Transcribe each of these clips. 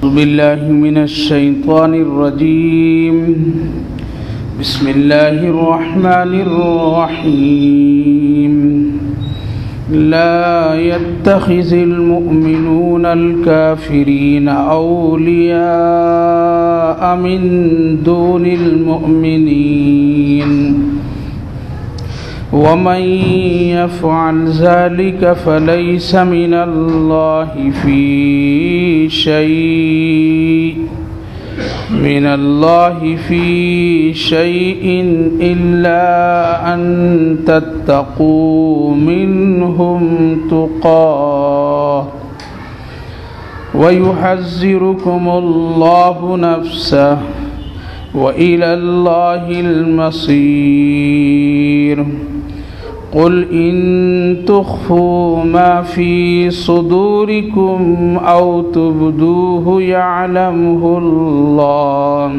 أعوذ بالله من الشيطان الرجيم. بسم الله الرحمن الرحيم. لا يتخذ المؤمنون الكافرين أولياء من دون المؤمنين ومن يفعل ذلك فليس من الله في شيء إلا أن تتقوا منهم تقاه ويحذركم الله نفسه وإلى الله المصير. قل إن تخفوا ما في صدوركم أو تبدوه يعلمه الله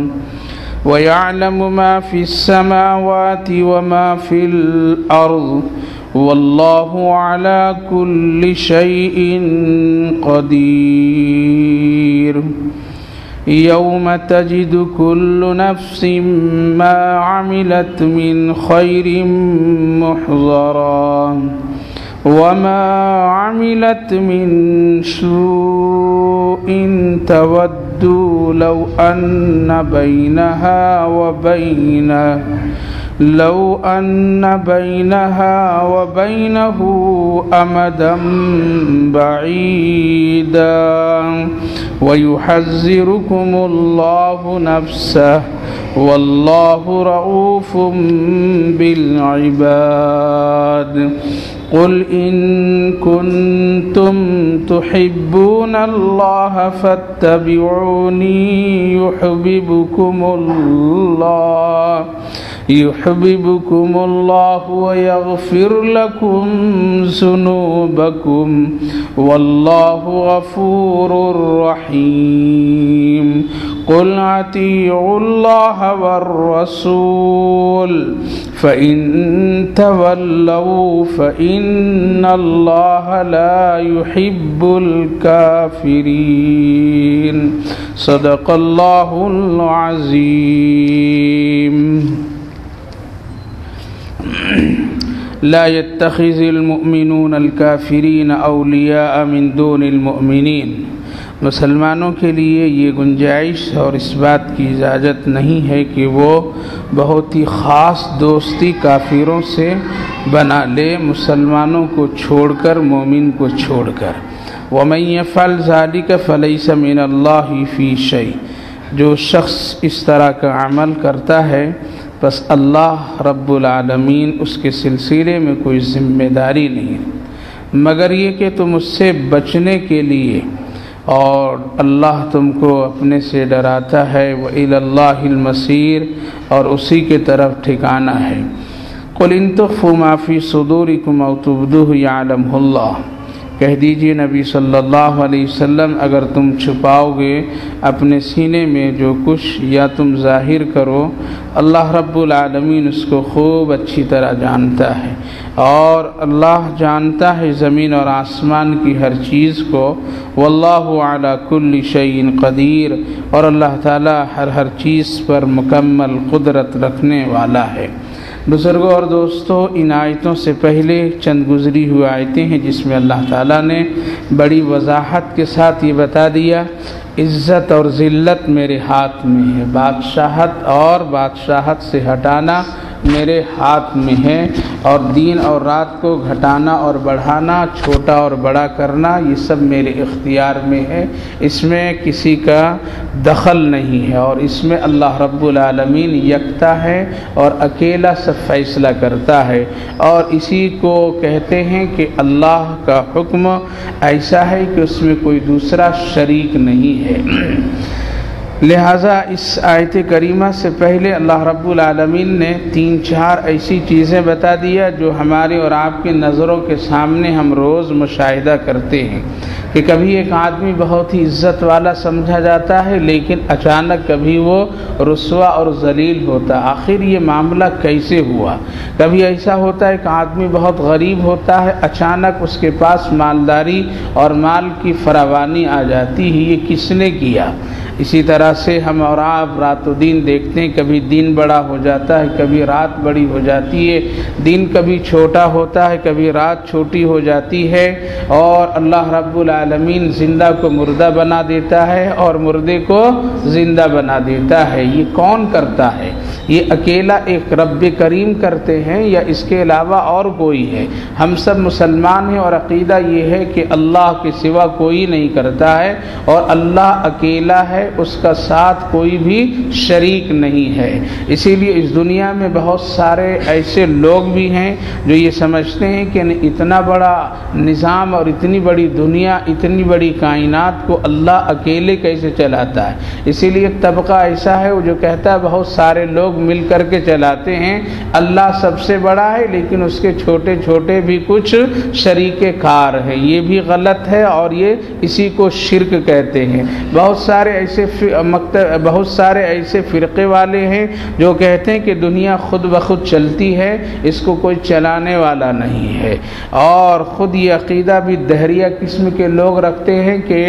ويعلم ما في السماوات وما في الأرض والله على كل شيء قدير. يوم تجد كل نفس ما عملت من خير محضرا وما عملت من سوء تود لو أن بينها وبينه أمدا بعيدا ويحذركم الله نفسه والله رؤوف بالعباد. قل إن كنتم تحبون الله فاتبعوني يحببكم الله ويغفر لكم ذنوبكم والله غفور رحيم. قل أطيعوا الله والرسول فإن تولوا فإن الله لا يحب الكافرين. صدق الله العظيم. لا يتخذ المؤمنون الكافرين اولیاء من دون المؤمنین. مسلمانوں کے لیے یہ گنجائش اور اس بات کی اجازت نہیں ہے کہ وہ بہت ہی خاص دوستی کافروں سے بنا لے، مسلمانوں کو چھوڑ کر، مومن کو چھوڑ کر. وَمَن يَفْعَلْ ذَلِكَ فَلَيْسَ مِنَ اللَّهِ فِي شَيْءٍ. جو شخص اس طرح کا عمل کرتا ہے بس اللہ رب العالمین اس کے سلسلے میں کوئی ذمہ داری نہیں، مگر یہ کہ تم اس سے بچنے کے لیے، اور اللہ تم کو اپنے سے ڈراتا ہے. وَإِلَى اللَّهِ الْمَصِيرُ، اور اسی کے طرف ٹھکانہ ہے. قُلْ إِن تُخْفُوا مَا فِي صُدُورِكُمْ أَوْ تُبْدُوهُ يَعْلَمْهُ اللَّهُ. کہہ دیجئے نبی صلی اللہ علیہ وسلم، اگر تم چھپاؤ گے اپنے سینے میں جو کچھ یا تم ظاہر کرو، اللہ رب العالمین اس کو خوب اچھی طرح جانتا ہے، اور اللہ جانتا ہے زمین اور آسمان کی ہر چیز کو. واللہ علی کل شیء قدیر، اور اللہ تعالی ہر چیز پر مکمل قدرت رکھنے والا ہے. بزرگوں اور دوستوں، ان آیتوں سے پہلے چند گزری ہوئی آیتیں ہیں جس میں اللہ تعالیٰ نے بڑی وضاحت کے ساتھ یہ بتا دیا، عزت اور ذلت میرے ہاتھ میں ہے، بادشاہت اور بادشاہت سے ہٹانا میرے ہاتھ میں ہے، اور دین اور رات کو گھٹانا اور بڑھانا، چھوٹا اور بڑا کرنا، یہ سب میرے اختیار میں ہے، اس میں کسی کا دخل نہیں ہے، اور اس میں اللہ رب العالمین یکتا ہے اور اکیلا سب فیصلہ کرتا ہے. اور اسی کو کہتے ہیں کہ اللہ کا حکم ایسا ہے کہ اس میں کوئی دوسرا شریک نہیں ہے. لہٰذا اس آیت کریمہ سے پہلے اللہ رب العالمین نے 3-4 ایسی چیزیں بتا دیا جو ہمارے اور آپ کی نظروں کے سامنے ہم روز مشاہدہ کرتے ہیں. کہ کبھی ایک آدمی بہت ہی عزت والا سمجھا جاتا ہے لیکن اچانک کبھی وہ رسوا اور ذلیل ہوتا. آخر یہ معاملہ کیسے ہوا؟ کبھی ایسا ہوتا ہے کہ آدمی بہت غریب ہوتا ہے، اچانک اس کے پاس مالداری اور مال کی فراوانی آ جاتی ہے. یہ کس نے کیا؟ اسی طرح سے ہم اور آپ رات و دن دیکھتے ہیں، کبھی دن بڑا ہو جاتا ہے، کبھی رات بڑی ہو جاتی ہے، دن کبھی چھوٹا ہوتا ہے، کبھی رات چھوٹی ہو جاتی ہے، اور اللہ رب العالمین زندہ کو مردہ بنا دیتا ہے اور مردے کو زندہ بنا دیتا ہے. یہ کون کرتا ہے؟ یہ اکیلا ایک رب کریم کرتے ہیں یا اس کے علاوہ اور کوئی ہے؟ ہم سب مسلمان ہیں اور عقیدہ یہ ہے کہ اللہ کے سوا کوئی نہیں کرتا ہے اور اللہ اکیلا ہے، اس کا ساتھ کوئی بھی شریک نہیں ہے. اسی لیے اس دنیا میں بہت سارے ایسے لوگ بھی ہیں جو یہ سمجھتے ہیں کہ اتنا بڑا نظام اور اتنی بڑی دنیا، اتنی بڑی کائنات کو اللہ اکیلے کیسے چلاتا ہے. اسی لیے ایک طبقہ ایسا ہے وہ جو کہتا ہے بہت سارے لوگ مل کر کے چلاتے ہیں، اللہ سب سے بڑا ہے لیکن اس کے چھوٹے چھوٹے بھی کچھ شریک کار ہیں. یہ بھی غلط ہے اور یہ اسی کو شرک کہتے ہیں. بہت سارے ایسے فرقے والے ہیں جو کہتے ہیں کہ دنیا خود بخود چلتی ہے، اس کو کوئی چلانے والا نہیں ہے. اور خود یہ عقیدہ بھی دہریہ قسم کے لوگ رکھتے ہیں کہ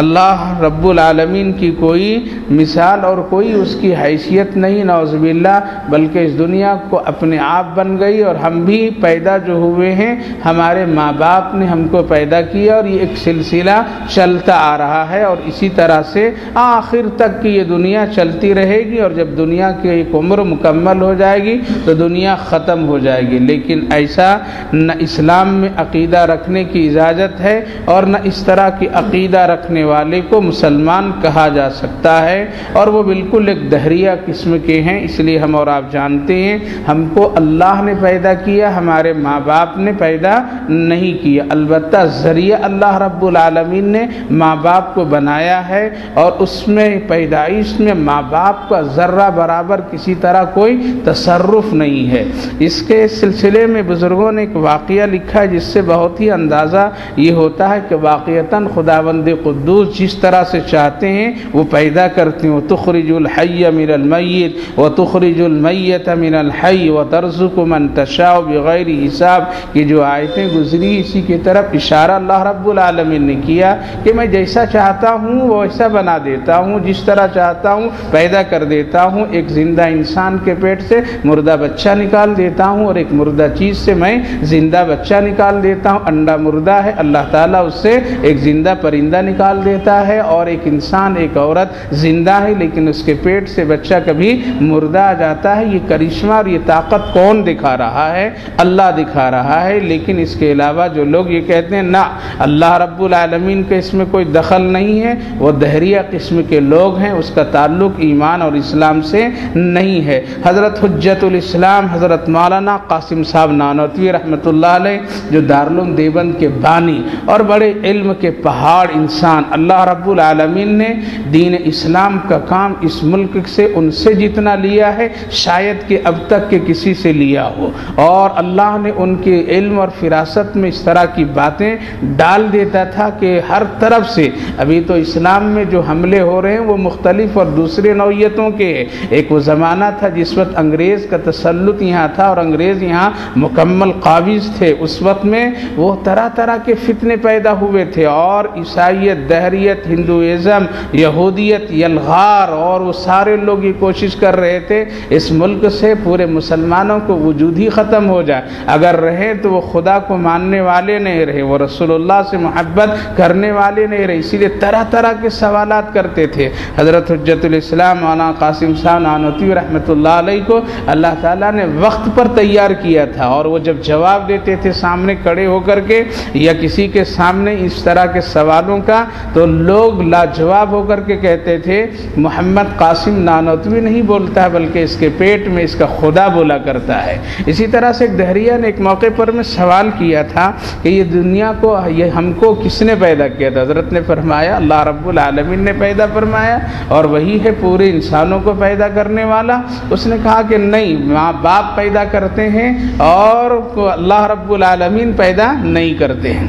اللہ رب العالمین کی کوئی مثال اور کوئی اس کی حیثیت نہیں، نعوذ باللہ، بلکہ اس دنیا کو اپنے آپ بن گئی اور ہم بھی پیدا جو ہوئے ہیں ہمارے ماں باپ نے ہم کو پیدا کیا اور یہ ایک سلسلہ چلتا آ رہا ہے اور اسی طرح سے آخر تک کی یہ دنیا چلتی رہے گی اور جب دنیا کی ایک عمر مکمل ہو جائے گی تو دنیا ختم ہو جائے گی. لیکن ایسا نہ اسلام میں عقیدہ رکھنے کی اجازت ہے اور نہ اس طرح کی عقیدہ رکھنے والے کو مسلمان کہا جا سکتا ہے اور وہ بالکل ایک دہریہ قسم کے ہیں. اس لیے ہم اور آپ جانتے ہیں ہم کو اللہ نے پیدا کیا، ہمارے ماں باپ نے پیدا نہیں کیا. البتہ ذریعہ اللہ رب العالمین نے ماں باپ کو بنایا ہے اور اس میں پیدائش میں ماں باپ کا ذرہ برابر کسی طرح کوئی تصرف نہیں ہے. اس کے سلسلے میں بزرگوں نے ایک واقعہ لکھا ہے جس سے بہت ہی اندازہ یہ ہوتا ہے کہ واقعتاً خداوند قدوس جس طرح سے چاہتے ہیں وہ پیدا کرتے ہیں. تخرج الحی من المیت وتخرج المیت من الحی وترزق من تشاء بغیر حساب کی جو آیتیں گزری اسی کی طرف اشارہ اللہ رب العالمین نے کیا کہ میں جیسا چاہتا ہوں وہ ایسا بنا دیتا ہوں، جس طرح چاہتا ہوں پیدا کر دیتا ہوں. ایک زندہ انسان کے پیٹ سے مردہ بچہ نکال دیتا ہوں اور ایک مردہ چیز سے میں زندہ بچہ نکال دیتا ہوں. انڈا مردہ ہے، اللہ تعالیٰ اس سے ایک زندہ پرندہ نکال دیتا ہے اور ایک انسان، ایک عورت زندہ ہے لیکن اس کے پیٹ سے بچہ کبھی مردہ آ جاتا ہے. یہ کرشمہ اور یہ طاقت کون دکھا رہا ہے؟ اللہ دکھا رہا ہے. لیکن اس کے علاوہ جو لوگ یہ کہتے ہیں نہ اللہ رب العالمین کے اس میں کوئی دخل نہیں ہے، وہ دہریہ قسم کے لوگ ہیں، اس کا تعلق ایمان اور اسلام سے نہیں ہے. حضرت حجت الاسلام حضرت مولانا قاسم صاحب نانوتوی رحمۃ اللہ علیہ جو دارالعلوم دیوبند کے بانی اور بڑے علم کے پہاڑ انسان، اللہ رب العالمین نے دین اسلام کا کام اس ملک سے ان سے جتنا لیا ہے شاید کہ اب تک کے کسی سے لیا ہو، اور اللہ نے ان کے علم اور فراست میں اس طرح کی باتیں ڈال دیتا تھا کہ ہر طرف سے ابھی تو اسلام میں جو حملے ہو رہے ہیں وہ مختلف اور دوسرے نوعیتوں کے ہیں. ایک وہ زمانہ تھا جس وقت انگریز کا تسلط یہاں تھا اور انگریز یہاں مکمل قابض تھے. اس وقت میں وہ طرح طرح کے فتنے پیدا ہوئے تھے اور عیسائیت، دہریت، ہندوازم، یہودیت، یلغار اور وہ سارے لوگ یہ کوشش کر رہے تھے اس ملک سے پورے مسلمانوں کو وجود ہی ختم ہو جائے. اگر رہے تو وہ خدا کو ماننے والے نہیں رہے، وہ رسول اللہ سے محبت کرنے والے نہیں رہے. اسی لیے طرح طرح کے سوالات کرتے تھے. حضرت حجت الاسلام مولانا قاسم صاحب نانوتوی رحمۃ اللہ علیہ کو اللہ تعالیٰ نے وقت پر تیار کیا تھا اور وہ جب جواب دیتے تھے سامنے کھڑے ہو کر کے یا کسی کے سامنے اس طرح کے سوالوں کا تو لوگ لاجواب ہو کر کے کہتے تھے محمد قاسم نانوتوی نہیں بولتا ہے بلکہ اس کے پیٹ میں اس کا خدا بولا کرتا ہے. اسی طرح سے ایک دہریہ نے ایک موقع پر میں سوال کیا تھا کہ یہ دنیا کو، یہ ہم کو کس نے پیدا کیا تھا؟ حضرت نے فرمایا اللہ رب العالمین نے پیدا فرمایا اور وہی ہے پورے انسانوں کو پیدا کرنے والا. اس نے کہا کہ نہیں، ماں باپ پیدا کرتے ہیں اور اللہ رب العالمین پیدا نہیں کرتے ہیں.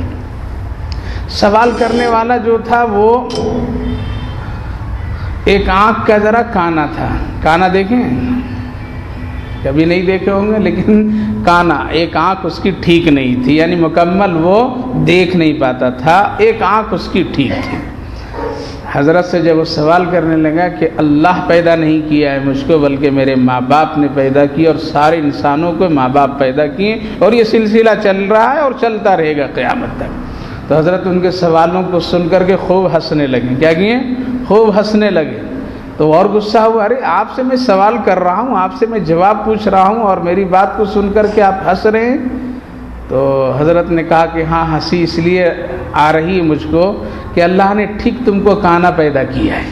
سوال کرنے والا جو تھا وہ ایک آنکھ کا ذرا کانا تھا. کانا دیکھیں؟ کبھی نہیں دیکھے ہوں گے، لیکن کانا، ایک آنکھ اس کی ٹھیک نہیں تھی، یعنی مکمل وہ دیکھ نہیں پاتا تھا، ایک آنکھ اس کی ٹھیک تھی. حضرت سے جب وہ سوال کرنے لگا کہ اللہ پیدا نہیں کیا ہے مجھ کو بلکہ میرے ماں باپ نے پیدا کیا، اور سارے انسانوں کو ماں باپ پیدا کیے، اور یہ سلسلہ چل رہا ہے اور چلتا رہے گا قیامت تک. تو حضرت ان کے سوالوں کو سن کر کے خوب ہنسنے لگے. کیا کیے؟ خوب ہنسنے لگے. تو اور غصہ ہوا، ارے آپ سے میں سوال کر رہا ہوں، آپ سے میں جواب پوچھ رہا ہوں، اور میری بات کو سن کر کے آپ ہنس رہے ہیں. تو حضرت نے کہا کہ ہاں، ہنسی اس لیے آ رہی ہے مجھ کو کہ اللہ نے ٹھیک تم کو کانا پیدا کیا ہے.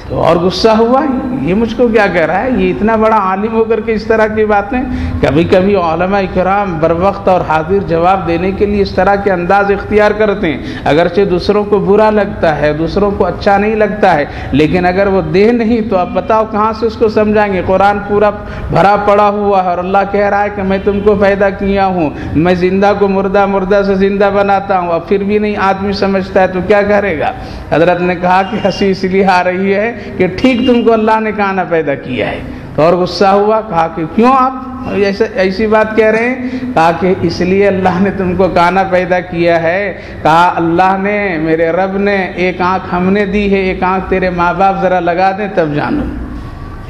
تو اور غصہ ہوا، یہ مجھ کو کیا کہہ رہا ہے، یہ اتنا بڑا عالم ہو کر کے اس طرح کی باتیں. کبھی کبھی علماء کرام بر وقت اور حاضر جواب دینے کے لیے اس طرح کے انداز اختیار کرتے ہیں، اگرچہ دوسروں کو برا لگتا ہے، دوسروں کو اچھا نہیں لگتا ہے، لیکن اگر وہ دے نہیں تو اب بتاؤ کہاں سے اس کو سمجھائیں گے. قرآن پورا بھرا پڑا ہوا ہے، اور اللہ کہہ رہا ہے کہ میں تم کو پیدا کیا ہوں، میں زندہ کو مردہ، مردہ سے زندہ بناتا ہوں. اب پھر بھی نہیں آدمی سمجھتا ہے تو کیا کرے گا. حضرت نے کہا کہ ہنسی اس لیے آ رہی ہے کہ ٹھیک تم کو اللہ نے کانا پیدا کیا ہے. تو اور غصہ ہوا، کہا کہ کیوں آپ ایسی بات کہہ رہے ہیں. کہا کہ اس لیے اللہ نے تم کو کانا پیدا کیا ہے. کہا اللہ نے، میرے رب نے، ایک آنکھ ہم نے دی ہے، ایک آنکھ تیرے ماں باپ ذرا لگا دیں تب جانو.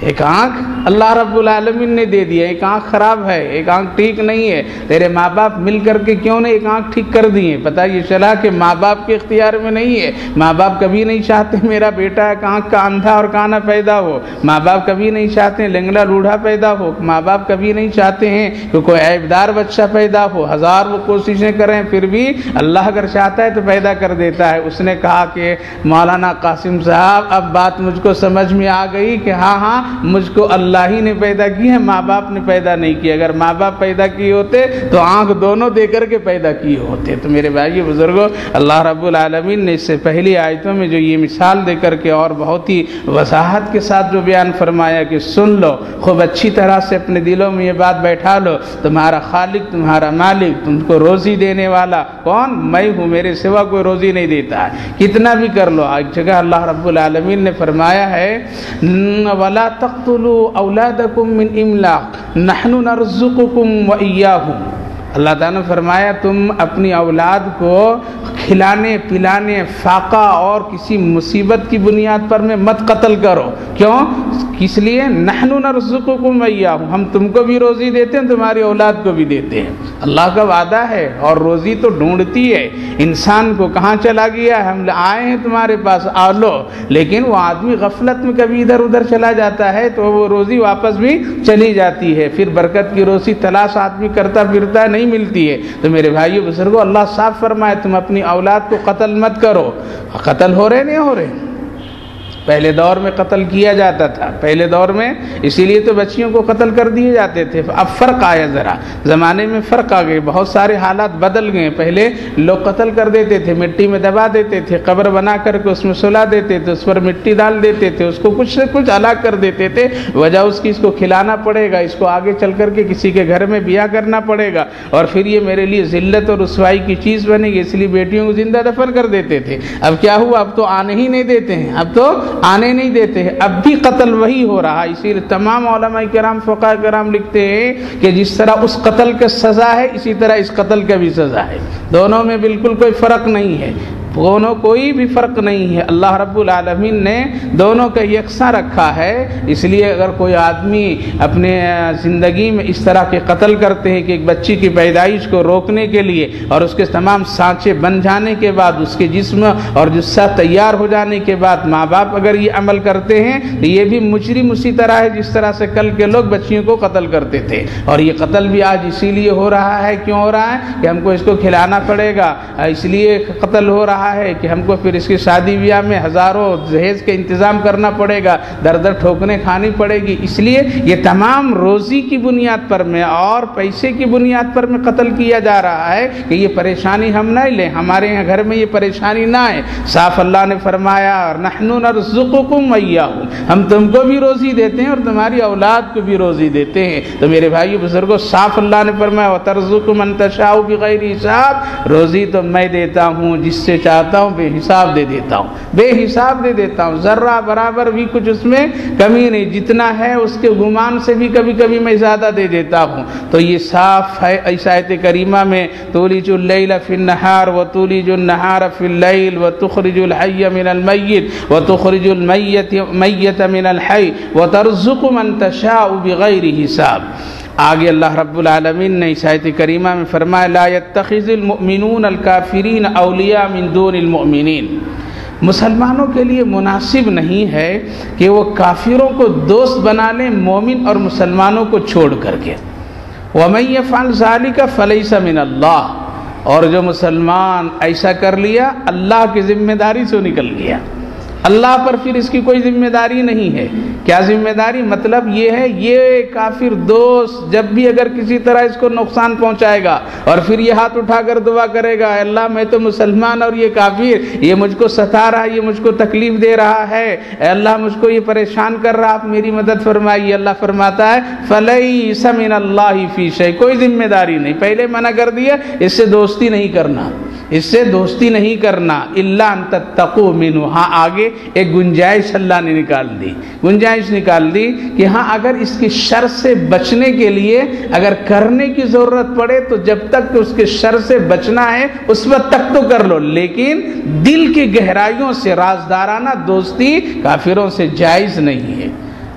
ایک آنکھ اللہ رب العالمین نے دے دیا، ایک آنکھ خراب ہے، ایک آنکھ ٹھیک نہیں ہے، تیرے ماں باپ مل کر کے کیوں نے ایک آنکھ ٹھیک کر دی ہے. پتہ یہ چلا کہ ماں باپ کے اختیار میں نہیں ہے. ماں باپ کبھی نہیں چاہتے میرا بیٹا ایک آنکھ کا اندھا اور کانا پیدا ہو. ماں باپ کبھی نہیں چاہتے لنگڑا لوڑھا پیدا ہو. ماں باپ کبھی نہیں چاہتے ہیں کہ کوئی عیبدار بچہ پیدا ہو. ہزار وہ کوششیں کریں پھر بھی اللہ اگر چاہتا ہے تو پیدا کر دیتا ہے. اس نے کہا کہ مولانا قاسم صاحب اب بات مجھ کو سمجھ میں آ گئی کہ ہاں مجھ کو اللہ ہی نے پیدا کی ہے، ماں باپ نے پیدا نہیں کیا. اگر ماں باپ پیدا کیے ہوتے تو آنکھ دونوں دے کر کے پیدا کیے ہوتے. تو میرے بھائی بزرگوں، اللہ رب العالمین نے اس سے پہلی آیتوں میں جو یہ مثال دے کر کے اور بہت ہی وضاحت کے ساتھ جو بیان فرمایا کہ سن لو، خوب اچھی طرح سے اپنے دلوں میں یہ بات بیٹھا لو، تمہارا خالق، تمہارا مالک، تم کو روزی دینے والا کون؟ میں ہوں، میرے سوا کوئی روزی نہیں دیتا ہے، کتنا بھی کر لو. ایک جگہ اللہ رب العالمین نے فرمایا ہے وَلَا تَقْتُلُوا أَوْلَادَكُم مِّنْ إِمْلَاقٍ نَحْنُ نَرْزُقُكُمْ وَإِيَّاهُمْ. اللہ تعالیٰ نے فرمایا تم اپنی اولاد کو کھلانے پلانے، فاقہ اور کسی مصیبت کی بنیاد پر میں مت قتل کرو. کیوں؟ اس لیے نحن نرزقکم وإیاہم، ہم تم کو بھی روزی دیتے ہیں، تمہاری اولاد کو بھی دیتے ہیں. اللہ کا وعدہ ہے، اور روزی تو ڈھونڈتی ہے انسان کو. کہاں چلا گیا؟ ہم آئے ہیں تمہارے پاس، آ لو. لیکن وہ آدمی غفلت میں کبھی ادھر ادھر چلا جاتا ہے تو وہ روزی واپس بھی چلی جاتی ہے. پھر برکت کی روزی تلاش آدمی کرتا پھرتا نہیں ملتی ہے. تو میرے بھائیو بزرگوں، اللہ صاف فرمائے تم اپنی اولاد کو قتل مت کرو. قتل ہو رہے نہیں ہو رہے؟ پہلے دور میں قتل کیا جاتا تھا، پہلے دور میں اسی لیے تو بچیوں کو قتل کر دیے جاتے تھے. اب فرق آیا، ذرا زمانے میں فرق آ گئے، بہت سارے حالات بدل گئے. پہلے لوگ قتل کر دیتے تھے، مٹی میں دبا دیتے تھے، قبر بنا کر کے اس میں سلا دیتے تھے، اس پر مٹی ڈال دیتے تھے، اس کو کچھ سے کچھ ہلاک کر دیتے تھے. وجہ اس کی اس کو کھلانا پڑے گا، اس کو آگے چل کر کے کسی کے گھر میں بیاہ کرنا پڑے گا، اور پھر یہ میرے لیے ذلت اور رسوائی کی چیز بنے گی، اس لیے بیٹیوں کو زندہ دفن کر دیتے تھے. اب کیا ہوا؟ اب تو آنے ہی نہیں دیتے ہیں، اب تو آنے نہیں دیتے ہیں. اب بھی قتل وہی ہو رہا ہے. اسی لیے تمام علماء کرام، فقہاء کرام لکھتے ہیں کہ جس طرح اس قتل کا سزا ہے اسی طرح اس قتل کا بھی سزا ہے. دونوں میں بالکل کوئی فرق نہیں ہے، دونوں کوئی بھی فرق نہیں ہے. اللہ رب العالمین نے دونوں کا یکساں رکھا ہے. اس لیے اگر کوئی آدمی اپنے زندگی میں اس طرح کے قتل کرتے ہیں کہ ایک بچی کی پیدائش کو روکنے کے لیے اور اس کے تمام سانچے بن جانے کے بعد، اس کے جسم اور جثہ تیار ہو جانے کے بعد ماں باپ اگر یہ عمل کرتے ہیں تو یہ بھی مجرم اسی طرح ہے جس طرح سے کل کے لوگ بچیوں کو قتل کرتے تھے. اور یہ قتل بھی آج اسی لیے ہو رہا ہے. کیوں ہو رہا ہے؟ کہ ہم کو اس کو کھلانا پڑے گا، اس لیے قتل ہو رہا ہے کہ ہم کو پھر اس کی شادی بیاہ میں ہزاروں جہیز کے انتظام کرنا پڑے گا، در در ٹھوکنے کھانی پڑے گی. اس لیے یہ تمام روزی کی بنیاد پر میں اور پیسے کی بنیاد پر میں قتل کیا جا رہا ہے کہ یہ پریشانی ہم نہ لیں، ہمارے یہاں گھر میں یہ پریشانی نہ آئے. صاف اللہ نے فرمایا نحن نرزقکم وإیاہم، ہم تم کو بھی روزی دیتے ہیں اور تمہاری اولاد کو بھی روزی دیتے ہیں. تو میرے بھائیو بزرگوں، صاف اللہ نے فرمایا وترزق من تشاء بغیر حساب، روزی تو میں دیتا ہوں جس سے چاہتا ہوں بے حساب دے دیتا ہوں، بے حساب دے دیتا ہوں، ذرہ برابر بھی کچھ اس میں کمی نہیں، جتنا ہے اس کے گمان سے بھی کبھی کبھی میں زیادہ دے دیتا ہوں۔ تو یہ صاف ہے اس آیت کریمہ میں، تولج اللیل فی النہار وتولج النہار فی اللیل وتخرج الحی من المیت وتخرج المیت من الحی وترزق من تشاء بغیر حساب۔ آگے اللہ رب العالمین نے اس آیت کریمہ میں فرمایا لا يتخذ المؤمنون الکافرین اولیاء من دون المؤمنین، مسلمانوں کے لیے مناسب نہیں ہے کہ وہ کافروں کو دوست بنا لیں مومن اور مسلمانوں کو چھوڑ کر کے۔ وَمَن يَفْعَلْ ذَلِكَ فَلَيْسَ مِنَ اللَّهِ، اور جو مسلمان ایسا کر لیا اللہ کی ذمہ داری سے نکل گیا، اللہ پر پھر اس کی کوئی ذمہ داری نہیں ہے۔ کیا ذمہ داری؟ مطلب یہ ہے یہ کافر دوست جب بھی اگر کسی طرح اس کو نقصان پہنچائے گا اور پھر یہ ہاتھ اٹھا کر دعا کرے گا اللہ میں تو مسلمان اور یہ کافر یہ مجھ کو ستا رہا ہے، یہ مجھ کو تکلیف دے رہا ہے، اے اللہ مجھ کو یہ پریشان کر رہا، آپ میری مدد فرمائیے، اللہ فرماتا ہے فَلَيْسَ مِنَ اللَّهِ فِي شَيْءٍ، کوئی ذمہ داری نہیں، پہلے منع کر دیا اس سے دوستی نہیں کرنا، اس سے دوستی نہیں کرنا، اِلَّا أَن تَتَّقُوا مِنْهُ، ہاں آگے ایک گنجائش اللہ نے نکال دی، گنجائش نکال دی کہ ہاں اگر اس کی شر سے بچنے کے لیے اگر کرنے کی ضرورت پڑے تو جب تک کہ اس کے شر سے بچنا ہے اس وقت تک تو کر لو، لیکن دل کی گہرائیوں سے رازدارانہ دوستی کافروں سے جائز نہیں ہے۔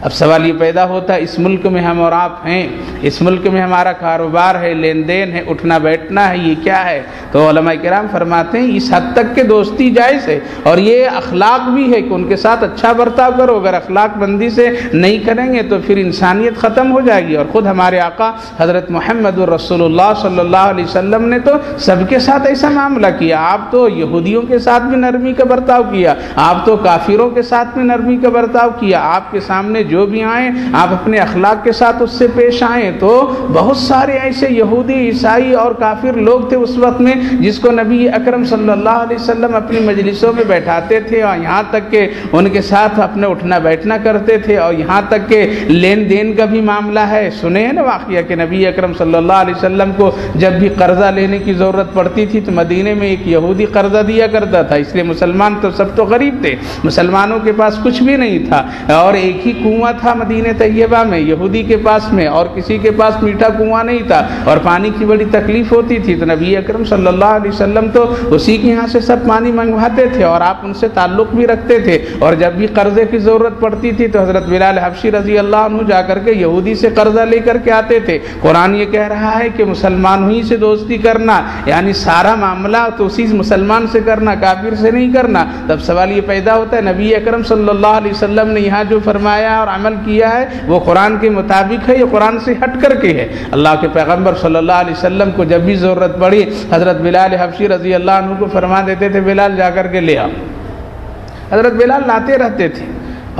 اب سوال یہ پیدا ہوتا ہے اس ملک میں ہم اور آپ ہیں، اس ملک میں ہمارا کاروبار ہے، لین دین ہے، اٹھنا بیٹھنا ہے، یہ کیا ہے؟ تو علماء کرام فرماتے ہیں اس حد تک کہ دوستی جائز ہے اور یہ اخلاق بھی ہے کہ ان کے ساتھ اچھا برتاؤ کرو، اگر اخلاق بندی سے نہیں کریں گے تو پھر انسانیت ختم ہو جائے گی۔ اور خود ہمارے آقا حضرت محمد الرسول اللہ صلی اللہ علیہ وسلم نے تو سب کے ساتھ ایسا معاملہ کیا، آپ تو یہودیوں کے ساتھ بھی نرمی کا برتاؤ کیا، آپ تو کافروں کے ساتھ بھی نرمی کا برتاؤ کیا، آپ کے سامنے جو بھی آئیں آپ اپنے اخلاق کے ساتھ اس سے پیش آئیں۔ تو بہت سارے ایسے یہودی عیسائی اور کافر لوگ تھے اس وقت میں جس کو نبی اکرم صلی اللہ علیہ وسلم اپنی مجلسوں میں بیٹھاتے تھے اور یہاں تک کہ ان کے ساتھ اپنے اٹھنا بیٹھنا کرتے تھے، اور یہاں تک کہ لین دین کا بھی معاملہ ہے۔ سنے ہیں نا واقعہ کہ نبی اکرم صلی اللہ علیہ وسلم کو جب بھی قرضہ لینے کی ضرورت پڑتی تھی تو مدینے میں ایک یہودی قرضہ دیا کرتا تھا، اس لیے مسلمان تو سب تو غریب تھے، مسلمانوں کے پاس کچھ بھی نہیں تھا اور ایک ہی کنواں تھا مدینہ طیبہ میں یہودی کے پاس میں، اور کسی کے پاس میٹھا کنواں نہیں تھا اور پانی کی بڑی تکلیف ہوتی تھی، تو نبی اکرم صلی اللہ علیہ وسلم تو اسی کے یہاں سے سب پانی منگواتے تھے اور آپ ان سے تعلق بھی رکھتے تھے، اور جب بھی قرضے کی ضرورت پڑتی تھی تو حضرت بلال حبشی رضی اللہ عنہ جا کر کے یہودی سے قرضہ لے کر کے آتے تھے۔ قرآن یہ کہہ رہا ہے کہ مسلمان ہی سے دوستی کرنا، یعنی سارا معاملہ تو اسی مسلمان سے کرنا، کافر سے نہیں کرنا۔ تب سوال یہ پیدا ہوتا ہے نبی اکرم صلی اللہ علیہ وسلم نے یہاں جو فرمایا اور عمل کیا ہے وہ قرآن کے مطابق ہے یا قرآن سے ہٹ کر کے ہے؟ اللہ کے پیغمبر صلی اللہ علیہ وسلم کو جب بھی ضرورت پڑی حضرت بلال حبشی رضی اللہ عنہ کو فرما دیتے تھے بلال جا کر کے لے آؤ، حضرت بلال لاتے رہتے تھے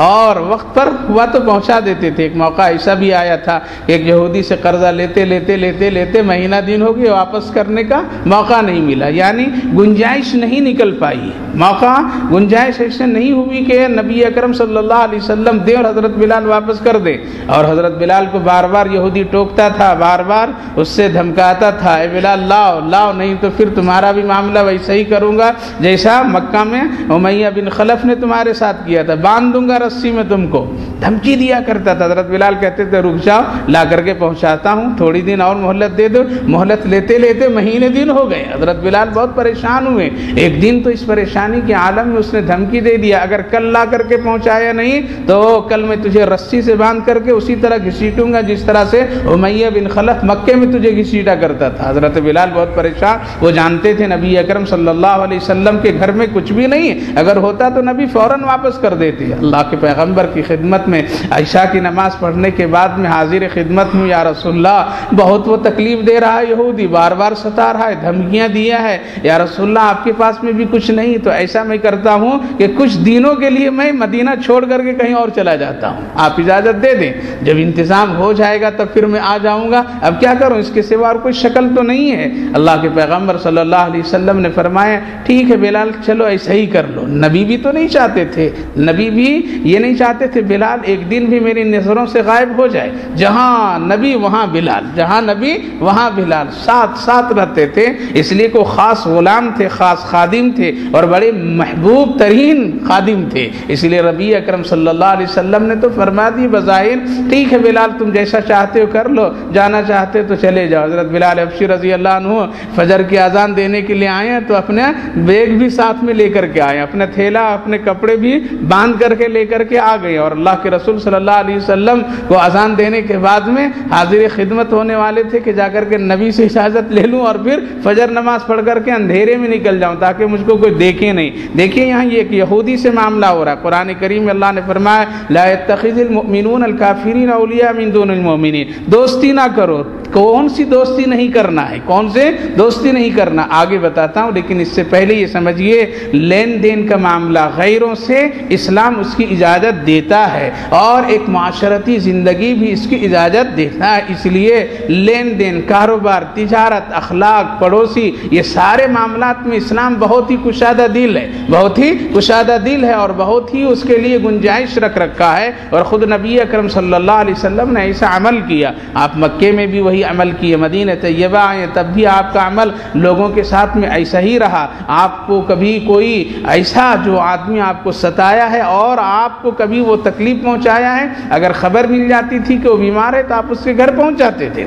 اور وقت پر ہوا تو پہنچا دیتے تھے۔ ایک موقع ایسا بھی آیا تھا کہ ایک یہودی سے قرضہ لیتے مہینہ دن ہو گیا، واپس کرنے کا موقع نہیں ملا، یعنی گنجائش نہیں نکل پائی، موقع گنجائش ایسے نہیں ہوئی کہ نبی اکرم صلی اللہ علیہ وسلم دے اور حضرت بلال واپس کر دے۔ اور حضرت بلال کو بار بار یہودی ٹوکتا تھا، بار بار اس سے دھمکاتا تھا، اے بلال لاؤ نہیں تو پھر تمہارا بھی معاملہ ویسا ہی کروں گا جیسا مکہ میں امیہ بن خلف نے تمہارے ساتھ کیا تھا، باندھ دوں گا رسی میں تم کو، دھمکی دیا کرتا تھا۔ حضرت بلال کہتے تھے رک جاؤ، لا کر کے پہنچاتا ہوں، تھوڑی دن اور مہلت دے دو۔ مہلت لیتے مہینے دن ہو گئے، حضرت بلال بہت پریشان ہوئے۔ ایک دن تو اس پریشانی کے عالم میں اس نے دھمکی دے دیا اگر کل لا کر کے پہنچایا نہیں تو کل میں تجھے رسی سے باندھ کر کے اسی طرح گھسیٹوں گا جس طرح سے امیہ بن خلف مکے میں تجھے گھسیٹا کرتا تھا۔ حضرت بلال بہت پریشان، وہ جانتے تھے نبی اکرم صلی اللہ علیہ وسلم کے گھر میں کچھ بھی نہیں ہے، اگر ہوتا تو نبی فوراً واپس کر دیتے۔ اللہ کے پیغمبر کی خدمت میں عشاء کی نماز پڑھنے کے بعد میں حاضر خدمت ہوں، یا رسول اللہ بہت وہ تکلیف دے رہا ہے یہودی، بار بار ستا رہا ہے، دھمکیاں دیا ہے، یا رسول اللہ آپ کے پاس میں بھی کچھ نہیں تو ایسا میں کرتا ہوں کہ کچھ دنوں کے لیے میں مدینہ چھوڑ کر کے کہیں اور چلا جاتا ہوں، آپ اجازت دے دیں، جب انتظام ہو جائے گا تب پھر میں آ جاؤں گا، اب کیا کروں، اس کے سوا اور کوئی شکل تو نہیں ہے۔ اللہ کے پیغمبر صلی اللہ علیہ وسلم نے فرمایا ٹھیک ہے بلال چلو ایسا ہی کر لو۔ نبی بھی تو نہیں چاہتے تھے، نبی بھی یہ نہیں چاہتے تھے بلال ایک دن بھی میری نظروں سے غائب ہو جائے، جہاں نبی وہاں بلال، جہاں نبی وہاں بلال، ساتھ ساتھ رہتے تھے، اس لیے کہ وہ خاص غلام تھے، خاص خادم تھے اور بڑے محبوب ترین خادم تھے۔ اس لیے نبی اکرم صلی اللہ علیہ وسلم نے تو فرما دی بظاہر، ٹھیک ہے بلال تم جیسا چاہتے ہو کر لو، جانا چاہتے تو چلے جاؤ۔ حضرت بلال حبشی رضی اللہ عنہ فجر کی اذان دینے کے لیے آئے ہیں تو اپنے بیگ بھی ساتھ میں لے کر کے آئے، اپنا تھیلا اپنے کپڑے بھی باندھ کر کے لے کر کے آ گئے، اور اللہ کے رسول صلی اللہ علیہ وسلم کو اذان دینے کے بعد میں حاضر خدمت ہونے والے تھے کہ جا کر کے نبی سے اجازت لے لوں اور پھر فجر نماز پڑھ کر کے اندھیرے میں نکل جاؤں تاکہ مجھ کو کوئی دیکھے نہیں۔ دیکھیے یہاں یہ ایک یہودی سے معاملہ ہو رہا ہے، قرآن کریم میں اللہ نے فرمایا لا يتخذ المؤمنون الکافرین اولیاء من دون المؤمنین، دوستی نہ کرو۔ کون سی دوستی نہیں کرنا ہے، کون سے دوستی نہیں کرنا آگے بتاتا ہوں، لیکن اس سے پہلے یہ سمجھیے لین دین کا معاملہ غیروں سے اسلام اس کی اجازت دیتا ہے اور ایک معاشرتی زندگی بھی اس کی اجازت دیتا ہے۔ اس لیے لین دین، کاروبار، تجارت، اخلاق، پڑوسی، یہ سارے معاملات میں اسلام بہت ہی کشادہ دل ہے، بہت ہی کشادہ دل ہے اور بہت ہی اس کے لیے گنجائش رکھ رکھا ہے، اور خود نبی اکرم صلی اللہ علیہ وسلم نے ایسا عمل کیا۔ آپ مکے میں بھی وہی عمل کیے، مدینہ طیبہ آئے تب بھی آپ کا عمل لوگوں کے ساتھ میں ایسا ہی رہا۔ آپ کو کبھی کوئی ایسا جو آدمی آپ کو ستایا ہے اور آپ کو کبھی وہ تکلیف پہنچایا ہے، اگر خبر مل جاتی تھی کہ وہ بیمار ہے تو آپ اس کے گھر پہنچ جاتے تھے،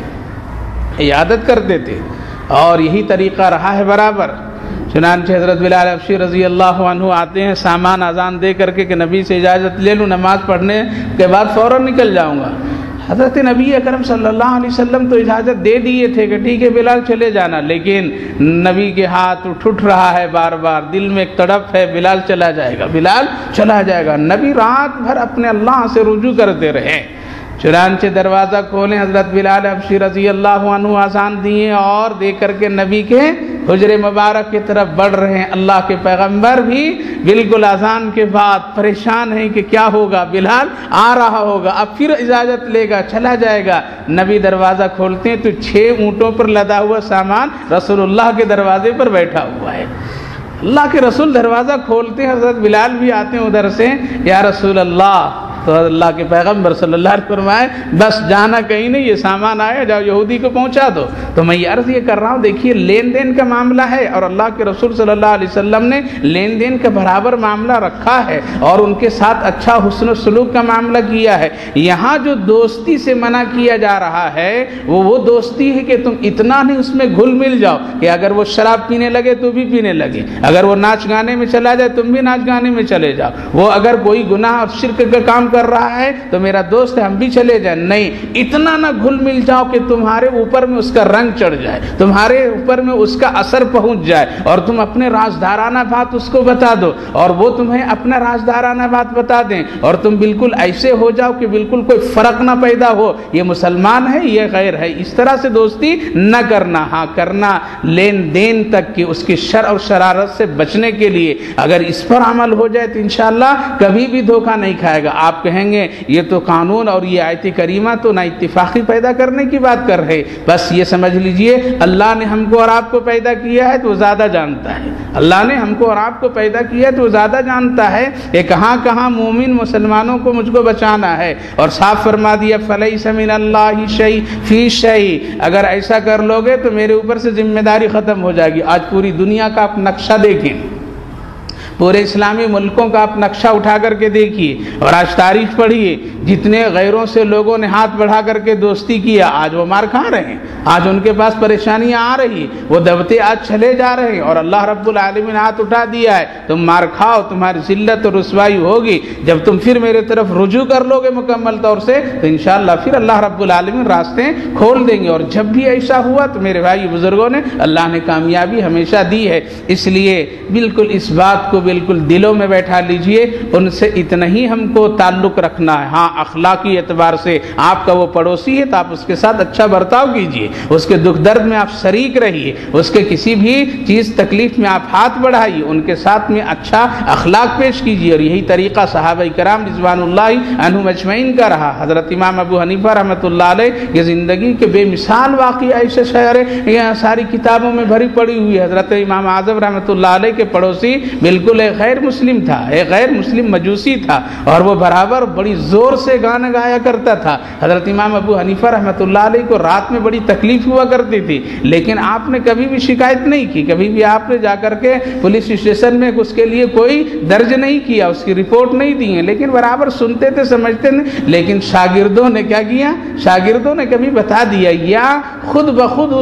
عیادت کرتے تھے، اور یہی طریقہ رہا ہے برابر۔ چنانچہ حضرت بلال حبشی رضی اللہ عنہ آتے ہیں سامان اذان دے کر کے کہ نبی سے اجازت لے لوں، نماز پڑھنے کے بعد فوراً نکل جاؤں گا۔ حضرت نبی اکرم صلی اللہ علیہ وسلم تو اجازت دے دیے تھے کہ ٹھیک ہے بلال چلے جانا، لیکن نبی کے ہاتھ اٹھ رہا ہے، بار بار دل میں ایک تڑپ ہے بلال چلا جائے گا، بلال چلا جائے گا۔ نبی رات بھر اپنے اللہ سے رجوع کرتے رہے، چنانچہ دروازہ کھولیں، حضرت بلال حبشی رضی اللہ عنہ اذان دیے اور دے کر کے نبی کے حجر مبارک کی طرف بڑھ رہے ہیں۔ اللہ کے پیغمبر بھی بالکل اذان کے بعد پریشان ہیں کہ کیا ہوگا، بلال آ رہا ہوگا، اب پھر اجازت لے گا، چلا جائے گا۔ نبی دروازہ کھولتے ہیں تو 6 اونٹوں پر لدا ہوا سامان رسول اللہ کے دروازے پر بیٹھا ہوا ہے۔ اللہ کے رسول دروازہ کھولتے ہیں، حضرت بلال بھی آتے ہیں ادھر سے، یا رسول اللہ، تو اللہ کے پیغمبر صلی اللہ علیہ وسلم فرمائے بس جانا کہیں نہیں، یہ سامان آیا، جاؤ یہودی کو پہنچا دو۔ تو میں یہ عرض یہ کر رہا ہوں، دیکھیے لین دین کا معاملہ ہے اور اللہ کے رسول صلی اللہ علیہ وسلم نے لین دین کا برابر معاملہ رکھا ہے اور ان کے ساتھ اچھا حسن و سلوک کا معاملہ کیا ہے۔ یہاں جو دوستی سے منع کیا جا رہا ہے وہ دوستی ہے کہ تم اتنا نہیں اس میں گھل مل جاؤ کہ اگر وہ شراب پینے لگے تو بھی پینے لگے، اگر وہ ناچ گانے میں چلا جائے تم بھی ناچ گانے میں چلے جاؤ، وہ اگر کوئی گناہ اور شرک کا کام کر رہا ہے تو میرا دوست ہے ہم بھی چلے جائیں، نہیں، اتنا نہ گھل مل جاؤ کہ تمہارے اوپر میں اس کا رنگ چڑھ جائے، تمہارے اوپر میں اس کا اثر پہنچ جائے اور تم اپنے رازدارانہ بات اس کو بتا دو اور وہ تمہیں اپنا رازدارانہ بات بتا دیں اور تم بالکل ایسے ہو جاؤ کہ بالکل کوئی فرق نہ پیدا ہو، یہ مسلمان ہے یہ غیر ہے، اس طرح سے دوستی نہ کرنا۔ ہاں کرنا لین دین تک کہ اس کی شر اور شرارت سے بچنے کے لیے، اگر اس پر عمل ہو جائے تو انشاءاللہ کبھی بھی دھوکہ نہیں کھائے گا۔ آپ کہیں گے یہ تو قانون اور یہ آیت کریمہ تو نہ اتفاقی پیدا کرنے کی بات کر رہے، بس یہ سمجھ لیجئے اللہ نے ہم کو اور آپ کو پیدا کیا ہے تو وہ زیادہ جانتا ہے، اللہ نے ہم کو اور آپ کو پیدا کیا ہے تو وہ زیادہ جانتا ہے کہ کہاں کہاں مومن مسلمانوں کو مجھ کو بچانا ہے، اور صاف فرما دیا فلیس من اللہ شیء فی شیء، اگر ایسا کر لوگے تو میرے اوپر سے ذمہ داری ختم ہو جائے گی۔ آج پوری دنیا کا آپ نقشہ دیکھیں، پورے اسلامی ملکوں کا آپ نقشہ اٹھا کر کے دیکھیے اور آج تاریخ پڑھیے، جتنے غیروں سے لوگوں نے ہاتھ بڑھا کر کے دوستی کیا آج وہ مار کھا رہے ہیں، آج ان کے پاس پریشانیاں آ رہی، وہ دبتے آج چلے جا رہے ہیں، اور اللہ رب العالمین ہاتھ اٹھا دیا ہے تم مار کھاؤ، تمہاری ذلت اور رسوائی ہوگی، جب تم پھر میرے طرف رجوع کر لو گے مکمل طور سے تو انشاءاللہ پھر اللہ رب العالمین راستے کھول دیں گے۔ اور جب بھی ایسا ہوا تو میرے بھائی بزرگوں نے اللہ نے کامیابی ہمیشہ دی ہے، اس لیے بالکل اس بات کو بالکل دلوں میں بیٹھا لیجئے، ان سے اتنا ہی ہم کو تعلق رکھنا ہے۔ ہاں اخلاقی اعتبار سے آپ کا وہ پڑوسی ہے تو آپ اس کے ساتھ اچھا برتاؤ کیجئے، اس کے دکھ درد میں آپ شریک رہیے، اس کے کسی بھی چیز تکلیف میں آپ ہاتھ بڑھائیے، ان کے ساتھ میں اچھا اخلاق پیش کیجئے، اور یہی طریقہ صحابہ کرام رضوان اللہ عنہم اجمعین کا رہا۔ حضرت امام ابو حنیفہ رحمۃ اللہ علیہ کی زندگی کے بے مثال واقعہ ایسے شعر ساری کتابوں میں بھری پڑی ہوئی ہے۔ حضرت امام اعظم رحمۃ اللہ علیہ کے پڑوسی بالکل بالکل ایک غیر مسلم تھا، ایک غیر مسلم مجوسی تھا، اور وہ برابر بڑی زور سے گانا گایا کرتا تھا۔ حضرت امام ابو حنیفہ رحمۃ اللہ علیہ کو رات میں بڑی تکلیف ہوا کرتی تھی، لیکن آپ نے کبھی بھی شکایت نہیں کی، کبھی بھی آپ نے جا کر کے پولیس اسٹیشن میں اس کے لیے کوئی درج نہیں کیا، اس کی رپورٹ نہیں دی ہے، لیکن برابر سنتے تھے، سمجھتے تھے۔ لیکن شاگردوں نے کیا کیا؟ شاگردوں نے کبھی بتا دیا، یا خود بخود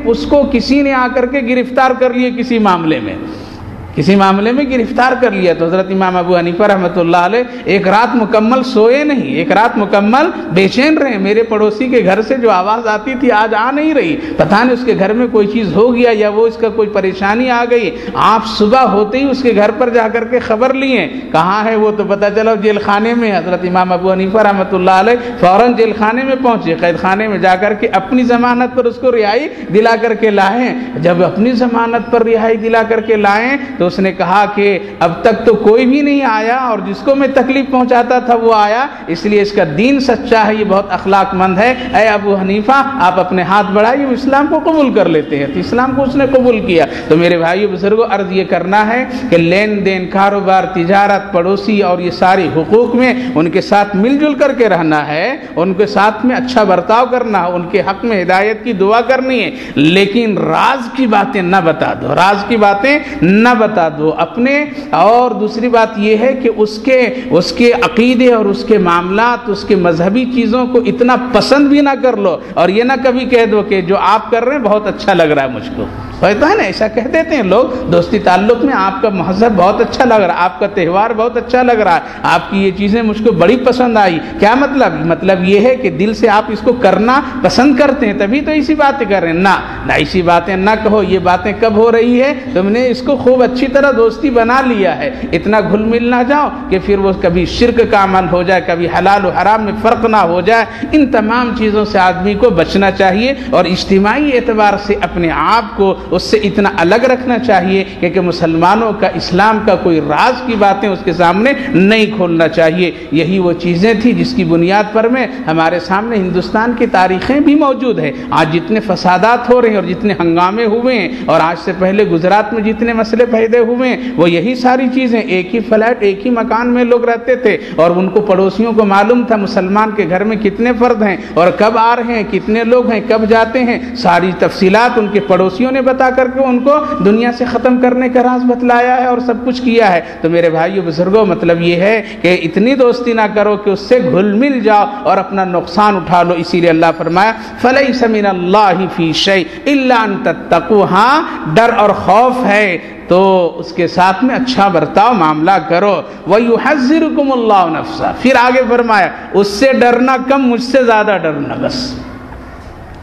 اس کو کسی نے آ کر کے گرفتار کر لیے، کسی معاملے میں گرفتار کر لیا، تو حضرت امام ابو حنیفہ رحمۃ اللہ علیہ ایک رات مکمل سوئے نہیں، ایک رات مکمل بے چین رہے۔ میرے پڑوسی کے گھر سے جو آواز آتی تھی آج آ نہیں رہی، پتہ نہیں اس کے گھر میں کوئی چیز ہو گیا یا وہ اس کا کوئی پریشانی آ گئی۔ آپ صبح ہوتے ہی اس کے گھر پر جا کر کے خبر لیے، کہاں ہے وہ؟ تو پتہ چلا جیل خانے میں۔ حضرت امام ابو حنیفہ رحمۃ اللہ علیہ فوراً جیل خانے میں پہنچے، قید خانے میں جا کر کے اپنی ضمانت پر اس کو رہائی دلا کر کے لائے۔ جب اپنی ضمانت پر رہائی دلا کر کے لائے تو اس نے کہا کہ اب تک تو کوئی بھی نہیں آیا، اور جس کو میں تکلیف پہنچاتا تھا وہ آیا، اس لیے اس کا دین سچا ہے، یہ بہت اخلاق مند ہے۔ اے ابو حنیفہ آپ اپنے ہاتھ بڑھائیے، اسلام کو قبول کر لیتے ہیں۔ تو اسلام کو اس نے قبول کیا۔ تو میرے بھائیو بزرگوں، عرض یہ کرنا ہے کہ لین دین، کاروبار، تجارت، پڑوسی اور یہ سارے حقوق میں ان کے ساتھ مل جل کر کے رہنا ہے، ان کے ساتھ میں اچھا برتاؤ کرنا ہے، ان کے حق میں ہدایت کی دعا کرنی ہے، لیکن راز کی باتیں نہ بتا دو، راز کی باتیں نہ بتا دو اپنے۔ اور دوسری بات یہ ہے کہ اس کے عقیدے اور اس کے معاملات، اس کے مذہبی چیزوں کو اتنا پسند بھی نہ کر لو، اور یہ نہ کبھی کہہ دو کہ جو آپ کر رہے ہیں بہت اچھا لگ رہا ہے مجھ کو۔ ہوتا ہے نا، ایسا کہہ دیتے ہیں لوگ دوستی تعلق میں، آپ کا مذہب بہت اچھا لگ رہا ہے، آپ کا تہوار بہت اچھا لگ رہا ہے، آپ کی یہ چیزیں مجھ کو بڑی پسند آئی۔ کیا مطلب یہ ہے کہ دل سے آپ اس کو کرنا پسند کرتے ہیں، تبھی تو ایسی باتیں کر رہے ہیں۔ نہ ایسی باتیں نہ کہو۔ یہ باتیں کب ہو رہی ہے؟ تم نے اس کو خوب اچھی طرح دوستی بنا لیا ہے، اتنا گھل مل نہ جاؤ کہ پھر وہ کبھی شرک کا عمل ہو جائے، کبھی حلال و حرام میں فرق نہ ہو جائے۔ ان تمام چیزوں سے آدمی کو بچنا چاہیے، اور اجتماعی اعتبار سے اپنے آپ کو اس سے اتنا الگ رکھنا چاہیے کہ مسلمانوں کا، اسلام کا کوئی راز کی باتیں اس کے سامنے نہیں کھولنا چاہیے۔ یہی وہ چیزیں تھیں جس کی بنیاد پر میں ہمارے سامنے ہندوستان کی تاریخیں بھی موجود ہیں۔ آج جتنے فسادات ہو رہے ہیں اور جتنے ہنگامے ہوئے ہیں، اور آج سے پہلے گجرات میں جتنے مسئلے پیدا ہوئے ہیں، وہ یہی ساری چیزیں۔ ایک ہی فلیٹ، ایک ہی مکان میں لوگ رہتے تھے، اور ان کو پڑوسیوں کو معلوم تھا مسلمان کے گھر میں کتنے فرد ہیں اور کب آ رہے ہیں، کتنے لوگ ہیں، کب جاتے ہیں، ساری تفصیلات ان کے پڑوسیوں نے بتا کر کے ان کو دنیا سے ختم کرنے کا راز بتلایا ہے اور سب کچھ کیا ہے۔ تو میرے بھائیو بزرگوں، مطلب یہ ہے کہ اتنی دوستی نہ کرو کہ اس سے گھل مل جاؤ اور اپنا نقصان اٹھا لو۔ اسی لیے اللہ فرمایا فَلَيْسَ مِنَ اللَّهِ فِي شَيْءٍ إِلَّا أَن تَتَّقُوا۔ ہاں ڈر اور خوف ہے تو اس کے ساتھ میں اچھا برتاؤ، معاملہ کرو۔ وَيُحَذِّرُكُمُ اللَّهُ نَفْسَهُ۔ پھر آگے فرمایا اس سے ڈرنا کم، مجھ سے زیادہ ڈرنا بس۔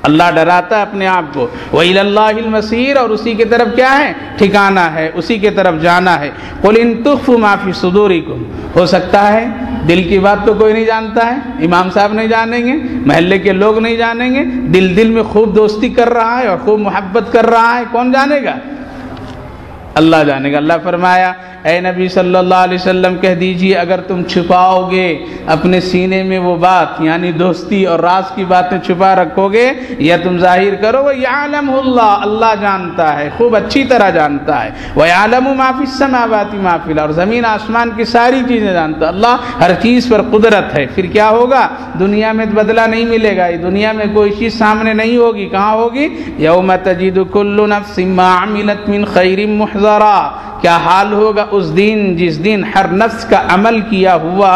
اللہ ڈراتا ہے اپنے آپ کو۔ وَإِلَى اللَّهِ الْمَصِيرُ، اور اسی کی طرف کیا ہے؟ ٹھکانا ہے، اسی کی طرف جانا ہے۔ قُلْ إِن تُخْفُوا مَا فِي صُدُورِكُمْ۔ ہو سکتا ہے دل کی بات تو کوئی نہیں جانتا ہے، امام صاحب نہیں جانیں گے، محلے کے لوگ نہیں جانیں گے، دل میں خوب دوستی کر رہا ہے اور خوب محبت کر رہا ہے، کون جانے گا؟ اللہ جانے گا۔ اللہ فرمایا اے نبی صلی اللہ علیہ وسلم کہہ دیجئے، اگر تم چھپاؤ گے اپنے سینے میں وہ بات، یعنی دوستی اور راز کی باتیں چھپا رکھو گے، یا تم ظاہر کرو، وَيَعْلَمُ اللَّهُ، اللہ جانتا ہے، خوب اچھی طرح جانتا ہے۔ وَيَعْلَمُ مَا فِي السَّمَاوَاتِ مَا فِي الْأَرْضِ، زمین آسمان کی ساری چیزیں جانتا ہے۔ اللہ ہر چیز پر قدرت ہے۔ پھر کیا ہوگا؟ دنیا میں بدلہ نہیں ملے گا، دنیا میں کوئی چیز سامنے نہیں ہوگی۔ کہاں ہوگی؟ يَوْمَ تَجِدُ كُلُّ نَفْسٍ مَا عَمِلَتْ مِنْ خَيْرٍ مُحْضَرًا۔ کیا حال ہوگا اس دن جس دن ہر نفس کا عمل کیا ہوا،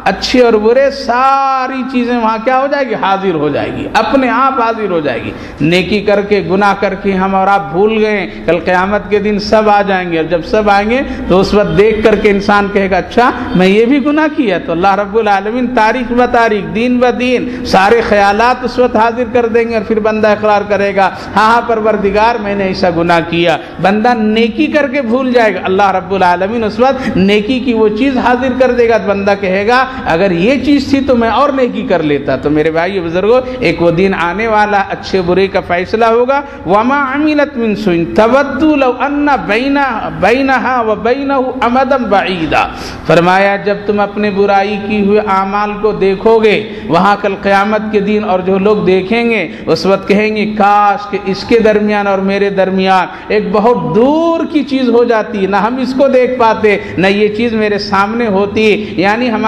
اچھے اور برے، ساری چیزیں وہاں کیا ہو جائے گی؟ حاضر ہو جائے گی، اپنے آپ حاضر ہو جائے گی۔ نیکی کر کے، گناہ کر کے ہم اور آپ بھول گئے، کل قیامت کے دن سب آ جائیں گے، اور جب سب آئیں گے تو اس وقت دیکھ کر کے انسان کہے گا اچھا میں یہ بھی گناہ کیا۔ تو اللہ رب العالمین تاریخ ب تاریخ، دین ب دین سارے خیالات اس وقت حاضر کر دیں گے، اور پھر بندہ اقرار کرے گا ہاں پروردگار میں نے ایسا گناہ کیا۔ بندہ نیکی کر کے بھول جائے گا، اللہ رب العالمین اس وقت نیکی کی وہ چیز حاضر کر دے گا۔ بندہ کہے گا اگر یہ چیز تھی تو میں اور نیکی کر لیتا۔ تو میرے بھائی بزرگوں، ایک وہ دن آنے والا، اچھے برے کا فیصلہ ہوگا۔ وَمَا عَمِلَتْ مِن سُوءٍ تَوَدُّ لَوْ أَنَّ بَيْنَهَا وَبَيْنَهُ أَمَدًا بَعِيدًا۔ فرمایا جب تم اپنے برائی کی ہوئے اعمال کو دیکھو گے وہاں کل قیامت کے دن، اور جو لوگ دیکھیں گے اس وقت کہیں گے کاش کہ اس کے درمیان اور میرے درمیان ایک بہت دور کی چیز ہو جاتی، نہ ہم اس کو دیکھ پاتے، نہ یہ چیز میرے سامنے ہوتی، یعنی ہم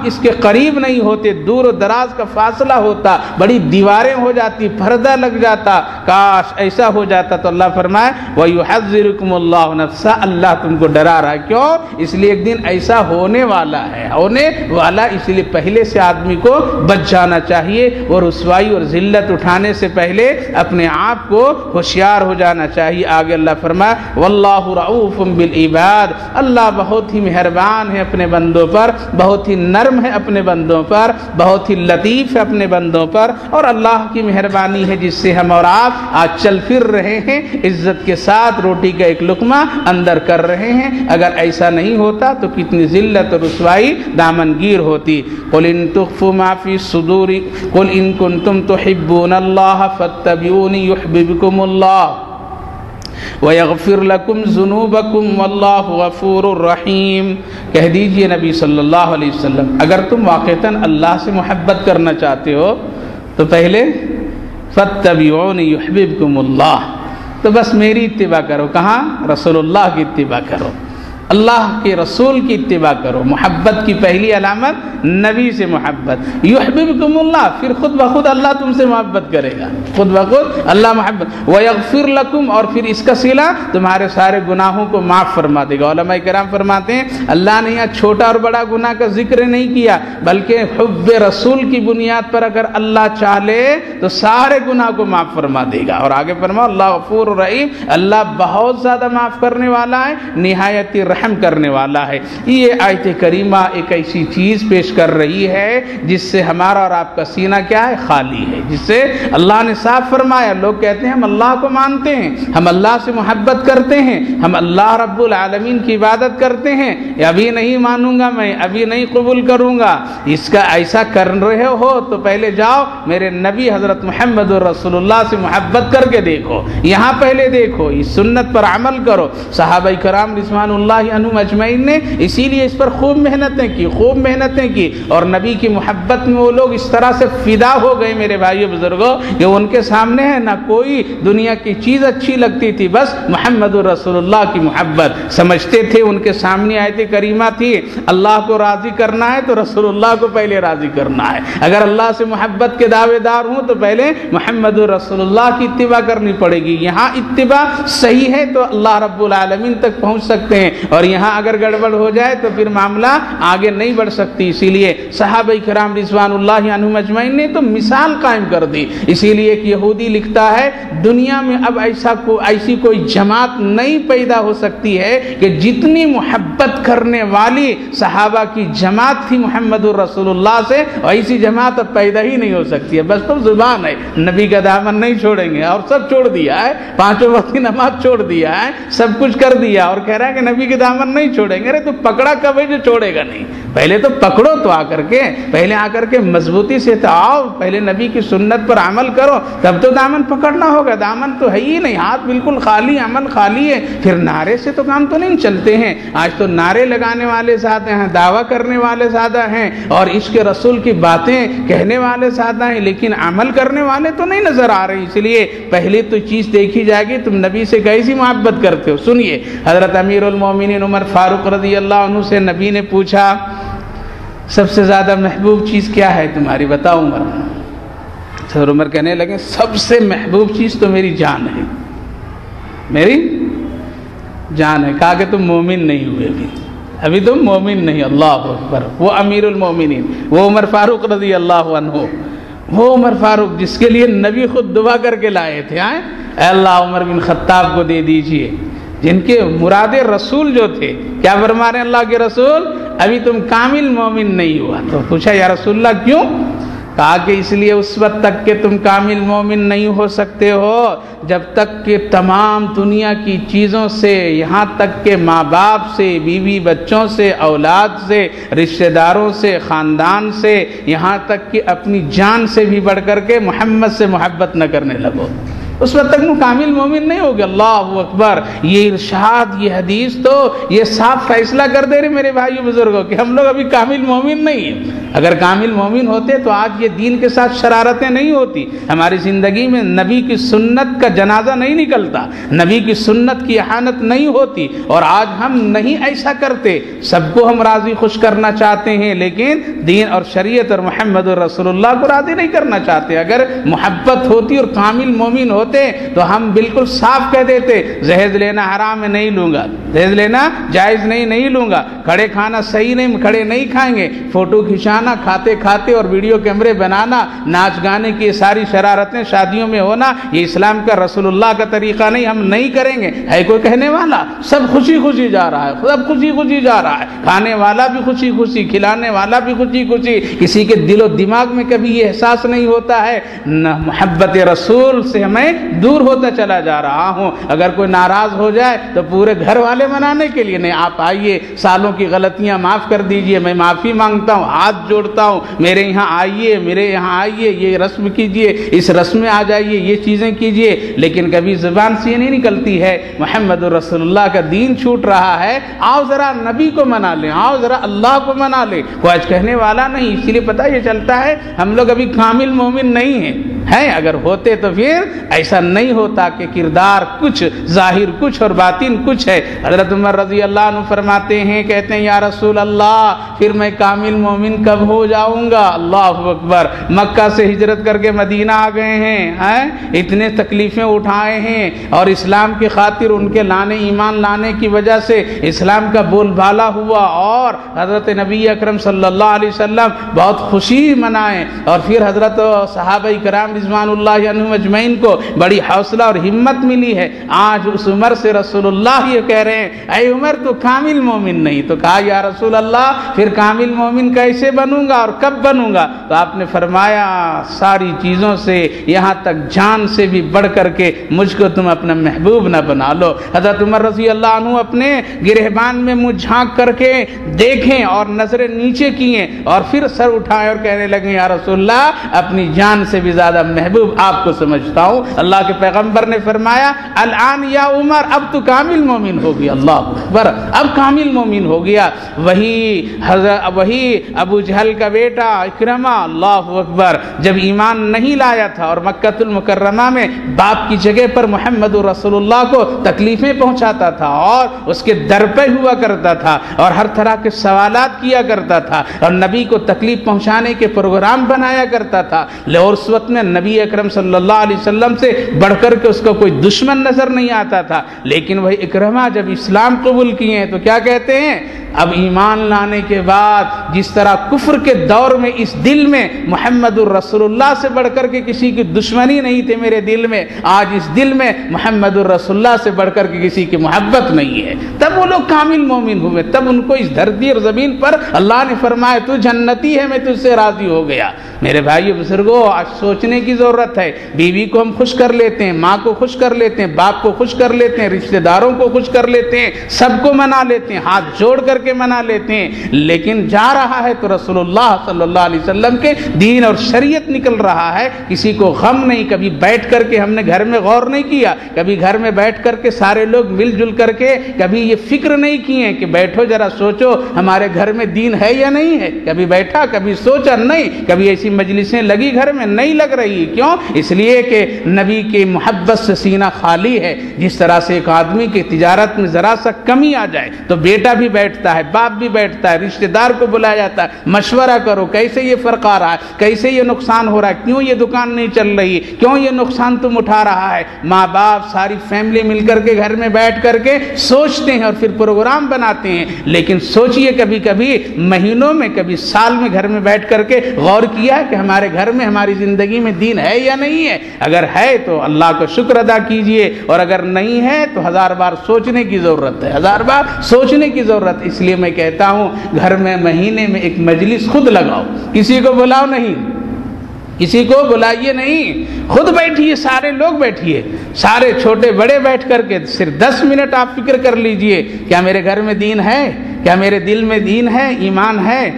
اس کے قریب نہیں ہوتے، دور و دراز کا فاصلہ ہوتا، بڑی دیواریں ہو جاتی، پردہ لگ جاتا، کاش ایسا ہو جاتا۔ تو اللہ فرمائے وَيُحَذِّرُكُمُ اللَّهُ نَفْسَهُ، اللہ تم کو ڈرا رہا ہے، کیوں؟ اس لیے ایک دن ایسا ہونے والا ہے، ہونے والا، اس لیے پہلے سے آدمی کو بچ جانا چاہیے، اور رسوائی اور ذلت اٹھانے سے پہلے اپنے آپ کو ہوشیار ہو جانا چاہیے۔ آگے اللہ فرمائے واللہ رؤوف بالعباد، اللہ بہت ہی مہربان ہے اپنے بندوں پر، بہت ہی نرم ہے اپنے بندوں پر، بہت ہی لطیف ہے اپنے بندوں پر، اور اللہ کی مہربانی ہے جس سے ہم اور آپ آج چل پھر رہے ہیں، عزت کے ساتھ روٹی کا ایک لقمہ اندر کر رہے ہیں۔ اگر ایسا نہیں ہوتا تو کتنی ذلت اور رسوائی دامنگیر ہوتی۔ قل ان تخفوا ما فی الصدور قل ان کنتم تحبون اللہ فاتبعونی یحببکم اللہ وَيَغْفِرْ لَكُمْ ذُنُوبَكُمْ وَاللَّهُ غَفُورٌ رَحِيمٌ، کہہ دیجئے نبی صلی اللہ علیہ وسلم، اگر تم واقعتاً اللہ سے محبت کرنا چاہتے ہو تو پہلے فَاتَّبِعُونِ يُحْبِبْكُمُ اللَّهُ، تو بس میری اتباع کرو۔ کہاں؟ رسول اللہ کی اتباع کرو، اللہ کے رسول کی اتباع کرو۔ محبت کی پہلی علامت نبی سے محبت، یحببکم اللہ، پھر خود بخود اللہ تم سے محبت کرے گا، خود بخود اللہ محبت، ویغفر لکم، اور پھر اس کا صلہ تمہارے سارے گناہوں کو معاف فرما دے گا۔ علماء کرام فرماتے ہیں اللہ نے یہاں چھوٹا اور بڑا گناہ کا ذکر نہیں کیا، بلکہ حب رسول کی بنیاد پر اگر اللہ چاہ لے تو سارے گناہ کو معاف فرما دے گا۔ اور آگے فرما اللہ غفور رحیم، اللہ بہت زیادہ معاف کرنے والا ہے، نہایت رحم کرنے والا ہے۔ یہ آیت کریمہ ایک ایسی چیز پیش کر رہی ہے جس سے ہمارا اور آپ کا سینہ کیا ہے؟ خالی ہے، جس سے اللہ نے صاف فرمایا۔ لوگ کہتے ہیں ہم اللہ کو مانتے ہیں، ہم اللہ سے محبت کرتے ہیں، ہم اللہ رب العالمین کی عبادت کرتے ہیں، ابھی نہیں مانوں گا میں، ابھی نہیں قبول کروں گا۔ اس کا ایسا کر رہے ہو تو پہلے جاؤ میرے نبی حضرت محمد رسول اللہ سے محبت کر کے دیکھو، یہاں پہلے دیکھو، اس سنت پر عمل کرو۔ صحابہ کرام رضوان اللہ عنہم اجمعین نے اسی لیے اس پر خوب محنتیں کی، خوب محنتیں کی، اور نبی کی محبت میں وہ لوگ اس طرح سے فدا ہو گئے میرے بھائیو بزرگوں کہ ان کے سامنے ہے نہ کوئی دنیا کی چیز اچھی لگتی تھی، بس محمد رسول اللہ کی محبت سمجھتے تھے۔ ان کے سامنے آیت کریمہ تھی اللہ کو راضی کرنا ہے تو رسول اللہ کو پہلے راضی کرنا ہے، اگر اللہ سے محبت کے دعوے دار ہوں تو پہلے محمد رسول اللہ کی اتباع کرنی پڑے گی۔ یہاں اتباع صحیح ہے تو اللہ رب العالمین تک پہنچ سکتے ہیں، اور یہاں اگر گڑبڑ ہو جائے تو پھر معاملہ آگے نہیں بڑھ سکتی۔ اسی لیے صحابہ کرام رضوان اللہ عنہم اجمعین نے تو مثال قائم کر دی۔ اسی لیے ایک یہودی لکھتا ہے دنیا میں اب ایسی کوئی جماعت نہیں پیدا ہو سکتی ہے کہ جتنی محبت کرنے والی صحابہ کی جماعت تھی محمد الرسول اللہ سے، ایسی جماعت اب پیدا ہی نہیں ہو سکتی ہے۔ بس تو زبان ہے، نبی کا دامن نہیں چھوڑیں گے، اور سب چھوڑ دیا ہے، پانچوں وقت کی نماز چھوڑ دیا ہے، سب کچھ کر دیا، اور کہہ رہا ہے کہ نبی کے دامن نہیں چھوڑیں گے۔ ارے تو پکڑا کب ہے جو چھوڑے گا نہیں؟ پہلے تو پکڑو، تو آ کر کے پہلے آ کر کے مضبوطی سے تو آؤ، پہلے نبی کی سنت پر عمل کرو، تب تو دامن پکڑنا ہوگا۔ دامن تو ہے ہی نہیں، ہاتھ بالکل خالی، عمل خالی ہے، پھر نعرے سے تو کام تو نہیں چلتے ہیں۔ آج تو نعرے لگانے والے زیادہ ہیں، دعویٰ کرنے والے زیادہ ہیں، اور عشق رسول کی باتیں کہنے والے زیادہ ہیں، لیکن عمل کرنے والے تو نہیں نظر آ رہے۔ اس لیے پہلے تو چیز دیکھی جائے گی تم نبی سے کیسی محبت کرتے ہو۔ سنیے حضرت امیر المومنین عمر فاروق رضی اللہ عنہ سے نبی نے پوچھا سب سے زیادہ محبوب چیز کیا ہے تمہاری؟ بتاؤ عمر۔ حضرت عمر کہنے لگے سب سے محبوب چیز تو میری جان ہے، میری جان ہے۔ کہا کہ تم مومن نہیں ہوئے ابھی تم مومن نہیں۔ اللہ اکبر، وہ امیر المومنین، وہ عمر فاروق رضی اللہ عنہ، وہ عمر فاروق جس کے لیے نبی خود دعا کر کے لائے تھے، اے اللہ عمر بن خطاب کو دے دیجئے، جن کے مراد رسول جو تھے۔ کیا فرما رہے ہیں اللہ کے رسول؟ ابھی تم کامل مومن نہیں ہوا۔ تو پوچھا یا رسول اللہ کیوں؟ کہا کہ اس لیے اس وقت تک کہ تم کامل مومن نہیں ہو سکتے ہو جب تک کہ تمام دنیا کی چیزوں سے، یہاں تک کہ ماں باپ سے، بیوی بچوں سے، اولاد سے، رشتہ داروں سے، خاندان سے، یہاں تک کہ اپنی جان سے بھی بڑھ کر کے محمد سے محبت نہ کرنے لگو۔ اس وقت تک وہ کامل مومن نہیں ہوگا۔ اللہ اکبر، یہ ارشاد، یہ حدیث تو یہ صاف فیصلہ کر دے رہے میرے بھائیو بزرگوں کہ ہم لوگ ابھی کامل مومن نہیں ہیں۔ اگر کامل مومن ہوتے تو آج یہ دین کے ساتھ شرارتیں نہیں ہوتی، ہماری زندگی میں نبی کی سنت کا جنازہ نہیں نکلتا، نبی کی سنت کی احانت نہیں ہوتی، اور آج ہم نہیں ایسا کرتے۔ سب کو ہم راضی خوش کرنا چاہتے ہیں، لیکن دین اور شریعت اور محمد رسول اللہ کو راضی نہیں کرنا چاہتے۔ اگر محبت ہوتی اور کامل مومن ہوتے تو ہم بالکل صاف کہہ دیتے جہیز لینا حرام ہے، نہیں لوں گا، جہیز لینا جائز نہیں لوں گا، کھڑے کھانا صحیح نہیں، کھڑے نہیں کھائیں گے، فوٹو کھنچانا کھاتے کھاتے اور ویڈیو کیمرے بنانا، ناچ گانے کی ساری شرارتیں شادیوں میں ہونا، یہ اسلام کا رسول اللہ کا طریقہ نہیں، ہم نہیں کریں گے۔ ہے کوئی کہنے والا؟ سب خوشی خوشی جا رہا ہے، سب خوشی خوشی جا رہا ہے، کھانے والا بھی خوشی خوشی، کھلانے والا بھی خوشی خوشی، کسی کے دل و دماغ میں کبھی یہ احساس نہیں ہوتا ہے نہ محبت رسول سے ہمیں دور ہوتا چلا جا رہا ہوں۔ اگر کوئی ناراض ہو جائے تو پورے گھر والے منانے کے لیے نہیں، آپ آئیے، سالوں کی غلطیاں معاف کر دیجئے، میں معافی مانگتا ہوں، ہاتھ جوڑتا ہوں، میرے یہاں آئیے، میرے یہاں آئیے، یہ رسم کیجئے، اس رسم میں آ جائیے، یہ چیزیں کیجئے، لیکن کبھی زبان سے یہ نہیں نکلتی ہے محمد رسول اللہ کا دین چھوٹ رہا ہے، آؤ ذرا نبی کو منا لیں، آؤ ذرا اللہ کو منا لیں، کوئی آج کہنے والا نہیں۔ اسی لیے پتہ یہ چلتا ہے ہم لوگ ابھی کامل مومن نہیں ہیں، اگر ہوتے تو پھر ایسا نہیں ہوتا کہ کردار کچھ، ظاہر کچھ اور باطن کچھ ہے۔ حضرت عمر رضی اللہ عنہ فرماتے ہیں، کہتے ہیں یا رسول اللہ پھر میں کامل مومن کب ہو جاؤں گا؟ اللہ اکبر، مکہ سے ہجرت کر کے مدینہ آ گئے ہیں، اتنے تکلیفیں اٹھائے ہیں، اور اسلام کی خاطر ان کے ایمان لانے کی وجہ سے اسلام کا بول بالا ہوا، اور حضرت نبی اکرم صلی اللہ علیہ وسلم بہت خوشی منائے، اور پھر حضرت صحابہ کرام رضوان اللہ عنہم اجمعین کو بڑی حوصلہ اور ہمت ملی ہے۔ آج اس عمر سے رسول اللہ یہ کہہ رہے ہیں اے عمر تو کامل مومن نہیں، تو کہا یا رسول اللہ پھر کامل مومن کیسے بنوں گا اور کب بنوں گا؟ تو آپ نے فرمایا ساری چیزوں سے، یہاں تک جان سے بھی بڑھ کر کے مجھ کو تم اپنا محبوب نہ بنا لو۔ حضرت عمر رضی اللہ عنہ اپنے گرہبان میں منہ جھانک کر کے دیکھیں اور نظریں نیچے کیے، اور پھر سر اٹھائے اور کہنے لگے یا رسول اللہ اپنی جان سے بھی زیادہ محبوب آپ کو سمجھتا ہوں۔ اللہ کے پیغمبر نے فرمایا الان یا عمر اب تو کامل مومن ہو گیا، اللہ اکبر، اب کامل مومن ہو گیا۔ وہی ابو جہل کا بیٹا اکرمہ، اللہ اکبر، جب ایمان نہیں لایا تھا اور مکہ المکرمہ میں باپ کی جگہ پر محمد رسول اللہ کو تکلیفیں پہنچاتا تھا، اور اس کے در پہ ہوا کرتا تھا، اور ہر طرح کے سوالات کیا کرتا تھا، اور نبی کو تکلیف پہنچانے کے پروگرام بنایا کرتا تھا، اور اس وقت میں نبی اکرم صلی اللہ علیہ وسلم سے بڑھ کر کے اس کو کوئی دشمن نظر نہیں آتا تھا۔ لیکن وہی اکرمہ جب اسلام قبول کیے ہیں تو کیا کہتے ہیں؟ اب ایمان لانے کے بعد جس طرح کفر کے دور میں اس دل میں محمد الرسول اللہ سے بڑھ کر کے کسی کی دشمنی نہیں تھی میرے دل میں، آج اس دل میں محمد الرسول اللہ سے بڑھ کر کے کسی کی محبت نہیں ہے۔ تب وہ لوگ کامل مومن ہوئے، تب ان کو اس دھرتی اور زمین پر اللہ نے فرمایا تو جنتی ہے، میں تجھ سے راضی ہو گیا۔ میرے بھائی بزرگوں، آج سوچنے کی ضرورت ہے۔ بیوی کو ہم خوش کر لیتے ہیں، ماں کو خوش کر لیتے ہیں، باپ کو خوش کر لیتے ہیں، رشتہ داروں کو خوش کر لیتے ہیں، سب کو منا لیتے ہیں، ہاتھ جوڑ کر کے منا لیتے ہیں، لیکن جا رہا ہے تو رسول اللہ صلی اللہ علیہ وسلم کے دین اور شریعت نکل رہا ہے۔ کسی کو غم نہیں، کبھی بیٹھ کر کے ہم نے گھر میں غور نہیں کیا، کبھی گھر میں بیٹھ کر کے سارے لوگ مل جل کر کے کبھی یہ فکر نہیں کیے کہ بیٹھو ذرا سوچو ہمارے گھر میں دین ہے یا نہیں ہے۔ کبھی بیٹھا، کبھی سوچا نہیں، کبھی ایسی مجلسیں لگی گھر میں نہیں لگ رہی۔ کیوں؟ اس لیے کہ نبی کی محبت سے سینہ خالی ہے۔ جس طرح سے ایک آدمی کی تجارت میں ذرا سا کمی آ جائے تو بیٹا بھی بیٹھتا ہے، باپ بھی بیٹھتا ہے، رشتہ دار کو بلایا جاتا ہے، مشورہ کرو کیسے یہ فرق آ رہا ہے، کیسے یہ نقصان ہو رہا ہے، کیوں یہ دکان نہیں چل رہی، کیوں یہ نقصان تم اٹھا رہا ہے۔ ماں باپ ساری فیملی مل کر کے گھر میں بیٹھ کر کے سوچتے ہیں اور پھر پروگرام بناتے ہیں۔ لیکن سوچئے کبھی کبھی مہینوں میں، کبھی سال میں گھر میں بیٹھ کر کے غور کیا کہ ہمارے گھر میں، ہماری زندگی میں دین ہے یا نہیں ہے؟ اگر ہے تو اللہ کا شکر ادا کیجئے، اور اگر نہیں ہے تو ہزار بار سوچنے کی ضرورت ہے، ہزار بار سوچنے کی ضرورت۔ اس لیے میں کہتا ہوں گھر میں مہینے میں ایک مجلس خود لگاؤ، کسی کو بلاؤ نہیں، کسی کو بلائیے نہیں، خود بیٹھیے، سارے لوگ بیٹھیے، سارے چھوٹے بڑے بیٹھ کر کے صرف 10 منٹ آپ فکر کر لیجئے، کیا میرے گھر میں دین ہے؟ کیا میرے دل میں دین ہے، ایمان ہے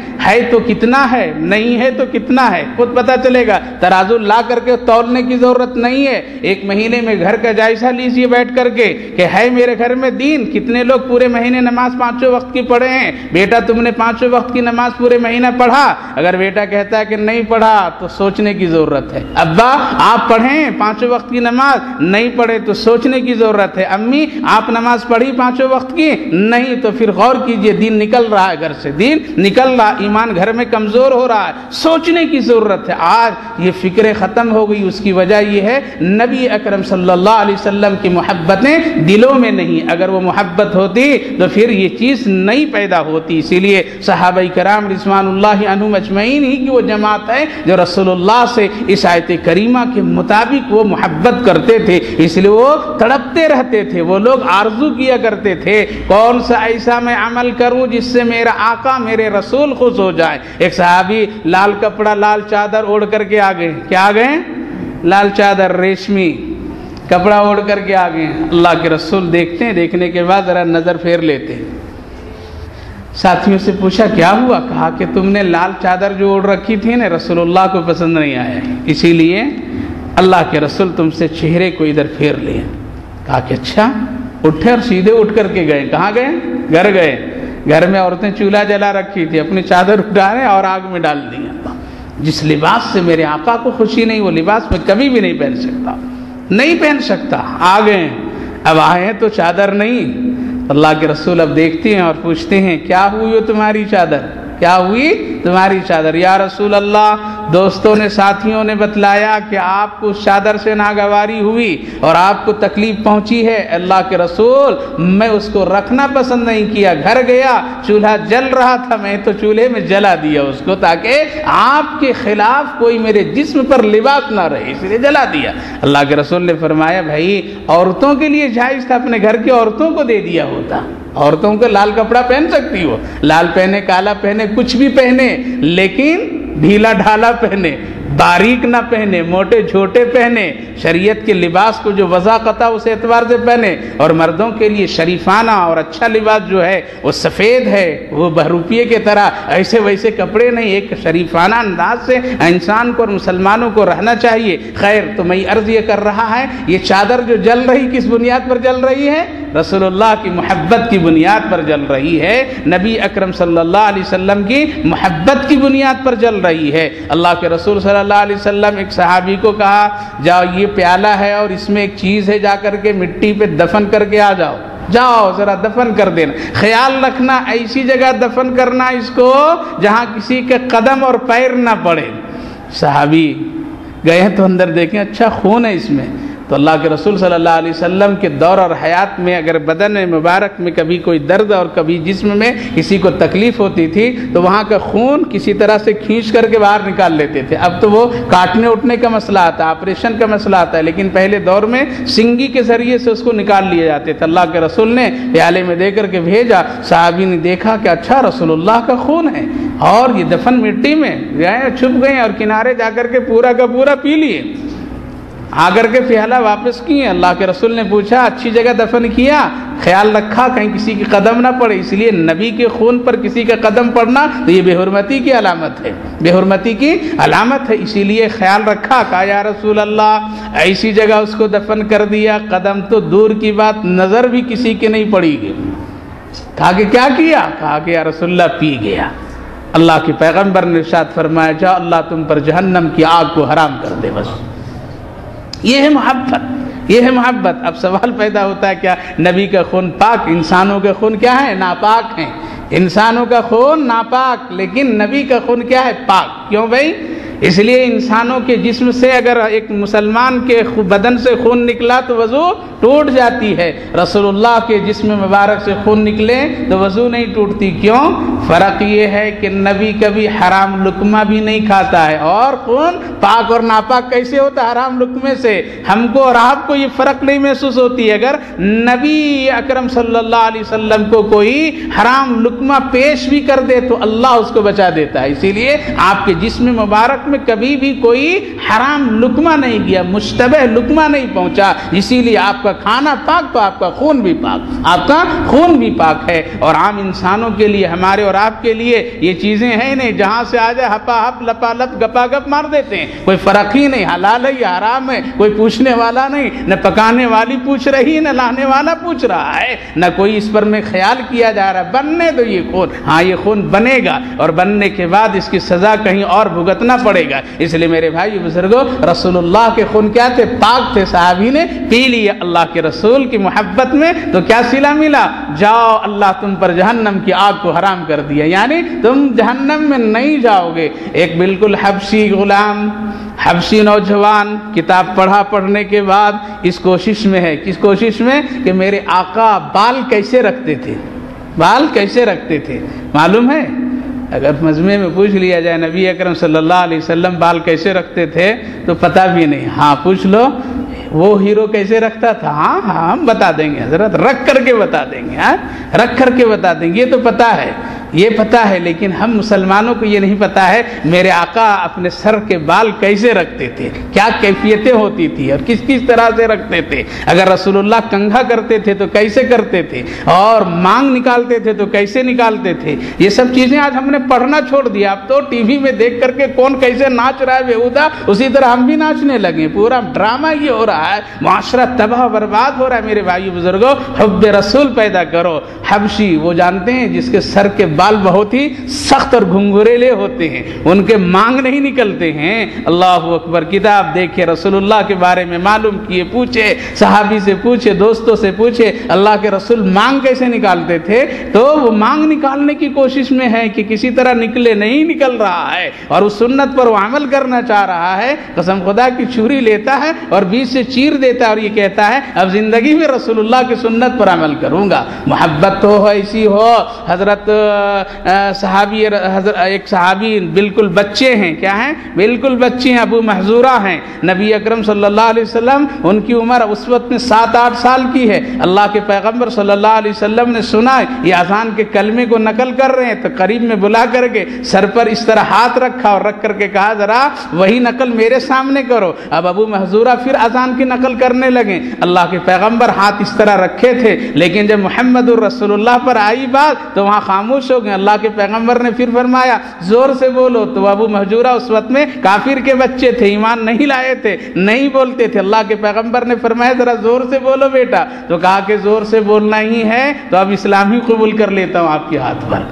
تو کتنا ہے، نہیں ہے تو کتنا ہے، خود پتہ چلے گا۔ ترازو لا کر کے تولنے کی ضرورت نہیں ہے، ایک مہینے میں گھر کا جائزہ لیجئے بیٹھ کر کے کہ ہے میرے گھر میں دین، کتنے لوگ پورے مہینے نماز 5 وقت کی پڑھے ہیں؟ بیٹا تم نے 5 وقت کی نماز پورے مہینہ پڑھا؟ اگر بیٹا کہتا ہے کہ نہیں پڑھا تو سوچنے کی ضرورت ہے۔ ابا آپ پڑھیں 5 وقت کی نماز؟ نہیں پڑھے تو سوچنے کی ضرورت ہے۔ امی آپ نماز پڑھی 5 وقت کی؟ نہیں تو پھر غور کیجئے، دین نکل رہا ہے گھر سے، دین نکل رہا، ایمان گھر میں کمزور ہو رہا ہے، سوچنے کی ضرورت ہے۔ آج یہ فکریں ختم ہو گئی، اس کی وجہ یہ ہے نبی اکرم صلی اللہ علیہ وسلم کی محبتیں دلوں میں نہیں، اگر وہ محبت ہوتی تو پھر یہ چیز نہیں پیدا ہوتی۔ اسی لیے صحابہ کرام رضوان اللہ عنہم اجمعین ہی کی وہ جماعت ہے جو رسول اللہ سے اس آیت کریمہ کے مطابق وہ محبت کرتے تھے، اس لیے وہ تڑپتے رہتے تھے، وہ لوگ آرزو کیا کرتے تھے کون سا ایسا میں عمل کروں جس سے میرا آقا میرے رسول خوش ہو جائے۔ ایک صحابی لال کپڑا لال چادر اوڑھ کر کے آگئے، کیا آگئے؟ لال چادر ریشمی کپڑا اوڑھ کر کے آگئے، اللہ کے رسول دیکھتے ہیں، دیکھنے کے بعد ذرا نظر پھیر لیتے ہیں۔ ساتھیوں سے پوچھا کیا ہوا؟ کہا کہ تم نے لال چادر جو اوڑھ رکھی تھی نا رسول اللہ کو پسند نہیں آیا، اسی لیے اللہ کے رسول تم سے چہرے کو ادھر پھیر لیا۔ کہا کہ اچھا، اٹھے اور سیدھے اٹھ کر کے گئے۔ کہاں گئے؟ گھر گئے۔ گھر میں عورتیں چولہا جلا رکھی تھی، اپنی چادر اٹھانے اور آگ میں ڈال دیا۔ جس لباس سے میرے آقا کو خوشی نہیں وہ لباس میں کبھی بھی نہیں پہن سکتا، نہیں پہن سکتا۔ آ گئے، اب آئے ہیں تو چادر نہیں۔ اللہ کے رسول اب دیکھتے ہیں اور پوچھتے ہیں کیا ہوئی ہو تمہاری چادر؟ کیا ہوئی تمہاری چادر؟ یا رسول اللہ دوستوں نے ساتھیوں نے بتلایا کہ آپ کو چادر سے ناگواری ہوئی اور آپ کو تکلیف پہنچی ہے۔ اللہ کے رسول میں اس کو رکھنا پسند نہیں کیا، گھر گیا چولہا جل رہا تھا، میں تو چولہے میں جلا دیا اس کو تاکہ آپ کے خلاف کوئی میرے جسم پر لباس نہ رہے، اس لیے جلا دیا۔ اللہ کے رسول نے فرمایا بھائی عورتوں کے لیے جائز تھا، اپنے گھر کی عورتوں کو دے دیا ہوتا، عورتوں کو لال کپڑا پہن سکتی ہو، لال پہنے کالا پہنے کچھ بھی پہنے، لیکن ڈھیلا ڈھالا پہنے، باریک نہ پہنے، موٹے چھوٹے پہنے، شریعت کے لباس کو جو وضاحت اس اعتبار سے پہنے۔ اور مردوں کے لیے شریفانہ اور اچھا لباس جو ہے وہ سفید ہے، وہ بہروپیے کے طرح ایسے ویسے کپڑے نہیں، ایک شریفانہ انداز سے انسان کو اور مسلمانوں کو رہنا چاہیے۔ خیر تو میں عرض یہ کر رہا ہے یہ چادر جو جل رہی کس بنیاد پر جل رہی ہے؟ رسول اللہ کی محبت کی بنیاد پر جل رہی ہے، نبی اکرم صلی اللہ علیہ وسلم کی محبت کی بنیاد پر جل رہی ہے۔ اللہ کے رسول صلی اللہ علیہ وسلم ایک صحابی کو کہا جاؤ یہ پیالہ ہے اور اس میں ایک چیز ہے، جا کر کے مٹی پہ دفن کر کے آ جاؤ، جاؤ ذرا دفن کر دینا، خیال رکھنا ایسی جگہ دفن کرنا اس کو جہاں کسی کے قدم اور پیر نہ پڑے۔ صحابی گئے تو اندر دیکھیں اچھا خون ہے اس میں، تو اللہ کے رسول صلی اللہ علیہ وسلم کے دور اور حیات میں اگر بدن مبارک میں کبھی کوئی درد اور کبھی جسم میں کسی کو تکلیف ہوتی تھی تو وہاں کا خون کسی طرح سے کھینچ کر کے باہر نکال لیتے تھے۔ اب تو وہ کاٹنے اٹھنے کا مسئلہ آتا ہے، آپریشن کا مسئلہ آتا ہے، لیکن پہلے دور میں سنگی کے ذریعے سے اس کو نکال لیے جاتے تھے۔ اللہ کے رسول نے پیالے میں دے کر کے بھیجا، صحابی نے دیکھا کہ اچھا رسول اللہ کا خون ہے، اور یہ دفن مٹی میں گئے، چھپ گئے اور کنارے جا کر کے پورا کا پورا پی لیے، آ کر کے پیالہ واپس کیے۔ اللہ کے رسول نے پوچھا اچھی جگہ دفن کیا، خیال رکھا کہیں کسی کی قدم نہ پڑے، اس لیے نبی کے خون پر کسی کا قدم پڑنا تو یہ بے حرمتی کی علامت ہے، بے حرمتی کی علامت ہے، اسی لیے خیال رکھا۔ کہا یا رسول اللہ ایسی جگہ اس کو دفن کر دیا، قدم تو دور کی بات نظر بھی کسی کے نہیں پڑی گی۔ کہا کہ کیا کیا؟ کہا کہ یا رسول اللہ پی گیا۔ اللہ کے پیغمبر نے ارشاد فرمایا جا اللہ تم پر جہنم کی آگ کو حرام کر دے، بس یہ ہے محبت، یہ ہے محبت۔ اب سوال پیدا ہوتا ہے کیا نبی کا خون پاک؟ انسانوں کے خون کیا ہے؟ ناپاک ہیں، انسانوں کا خون ناپاک، لیکن نبی کا خون کیا ہے؟ پاک۔ کیوں بھائی؟ اس لیے انسانوں کے جسم سے اگر ایک مسلمان کے بدن سے خون نکلا تو وضو ٹوٹ جاتی ہے، رسول اللہ کے جسم مبارک سے خون نکلے تو وضو نہیں ٹوٹتی۔ کیوں؟ فرق یہ ہے کہ نبی کبھی حرام لقمہ بھی نہیں کھاتا ہے، اور خون پاک اور ناپاک کیسے ہوتا ہے؟ حرام لقمے سے۔ ہم کو اور آپ کو یہ فرق نہیں محسوس ہوتی ہے، اگر نبی اکرم صلی اللہ علیہ وسلم کو کوئی حرام لقمہ پیش بھی کر دے تو اللہ اس کو بچا دیتا ہے، اسی لیے آپ کے جسم مبارک میں کبھی بھی کوئی حرام لقمہ نہیں گیا، مشتبہ لقمہ نہیں پہنچا، اسی لیے آپ کا کھانا پاک تو آپ کا خون بھی پاک، آپ کا خون بھی پاک ہے۔ اور عام انسانوں کے لیے، ہمارے اور آپ کے لیے یہ چیزیں ہیں نہیں، جہاں سے آ جائے ہپا ہپ لپا لپ گپا گپ مار دیتے ہیں، کوئی فرق ہی نہیں، حلال ہے یا حرام ہے، کوئی پوچھنے والا نہیں، نہ پکانے والی پوچھ رہی نہ لانے والا پوچھ رہا ہے، نہ کوئی اس پر میں خیال کیا جا رہا ہے۔ بننے تو یہ خون، ہاں یہ خون بنے گا، اور بننے کے بعد اس کی سزا کہیں اور بھگتنا پڑے گا۔ اس لیے میرے بھائی بزرگوں، رسول اللہ کے خون کیا تھے؟ پاک تھے، صحابی نے پی لیا اللہ کے رسول کی محبت میں، تو کیا صلہ ملا؟ جاؤ اللہ تم پر جہنم کی آگ کو حرام کر دیا، یعنی تم جہنم میں نہیں جاؤ گے۔ ایک بالکل حبشی غلام، حبشی نوجوان کتاب پڑھنے کے بعد اس کوشش میں ہے، کس کوشش میں؟ کہ میرے آقا بال کیسے رکھتے تھے، بال کیسے رکھتے تھے معلوم ہے؟ اگر مجمع میں پوچھ لیا جائے نبی اکرم صلی اللہ علیہ وسلم بال کیسے رکھتے تھے تو پتہ بھی نہیں، ہاں پوچھ لو وہ ہیرو کیسے رکھتا تھا، ہاں ہم بتا دیں گے حضرت، رکھ کر کے بتا دیں گے، ہاں رکھ کر کے بتا دیں گے، یہ تو پتہ ہے، یہ پتہ ہے، لیکن ہم مسلمانوں کو یہ نہیں پتہ ہے میرے آقا اپنے سر کے بال کیسے رکھتے تھے، کیا کیفیتیں ہوتی تھی اور کس کس طرح سے رکھتے تھے۔ اگر رسول اللہ کنگھا کرتے تھے تو کیسے کرتے تھے، اور مانگ نکالتے تھے تو کیسے نکالتے تھے، یہ سب چیزیں آج ہم نے پڑھنا چھوڑ دیا۔ اب تو ٹی وی میں دیکھ کر کے کون کیسے ناچ رہا ہے بیہودہ، اسی طرح ہم بھی ناچنے لگے، پورا ڈرامہ یہ ہو رہا ہے، معاشرہ تباہ برباد ہو رہا ہے۔ میرے بھائی بزرگوں، حب رسول پیدا کرو۔ حبشی وہ جانتے ہیں جس کے سر کے بال بہت ہی سخت اور گھنگریلے ہوتے ہیں، ان کے مانگ نہیں نکلتے ہیں۔ اللہ اکبر، کتاب دیکھے، رسول اللہ کے بارے میں معلوم کیے، پوچھے، صحابی سے پوچھے، دوستوں سے پوچھے اللہ کے رسول مانگ کیسے نکالتے تھے، تو وہ مانگ نکالنے کی کوشش میں ہے کہ کسی طرح نکلے، نہیں نکل رہا ہے، اور اس سنت پر وہ عمل کرنا چاہ رہا ہے۔ قسم خدا کی چھری لیتا ہے اور بیچ سے چیر دیتا ہے، اور یہ کہتا ہے اب زندگی میں رسول اللہ کی سنت پر عمل کروں گا۔ محبت تو ایسی ہو، حضرت صحابی، ایک صحابی بالکل بچے ہیں، کیا ہیں؟ بالکل بچے ہیں، ابو محذورہ ہیں، نبی اکرم صلی اللہ علیہ وسلم، ان کی عمر اس وقت میں 7-8 سال کی ہے۔ اللہ کے پیغمبر صلی اللہ علیہ وسلم نے سنا یہ اذان کے کلمے کو نقل کر رہے ہیں، تو قریب میں بلا کر کے سر پر اس طرح ہاتھ رکھا اور رکھ کر کے کہا ذرا وہی نقل میرے سامنے کرو۔ اب ابو محذورہ پھر اذان کی نقل کرنے لگے۔ اللہ کے پیغمبر ہاتھ اس طرح رکھے تھے، لیکن جب محمد الرسول اللہ پر آئی بات تو وہاں خاموش ہو گئے۔ اللہ کے پیغمبر نے پھر فرمایا زور سے بولو، تو ابو محذورہ اس وقت میں کافر کے بچے تھے، ایمان نہیں لائے تھے، نہیں بولتے تھے۔ اللہ کے پیغمبر نے فرمایا ذرا زور سے بولو بیٹا، تو کہا کہ زور سے بولنا ہی ہے تو اب اسلام ہی قبول کر لیتا ہوں آپ کے ہاتھ پر۔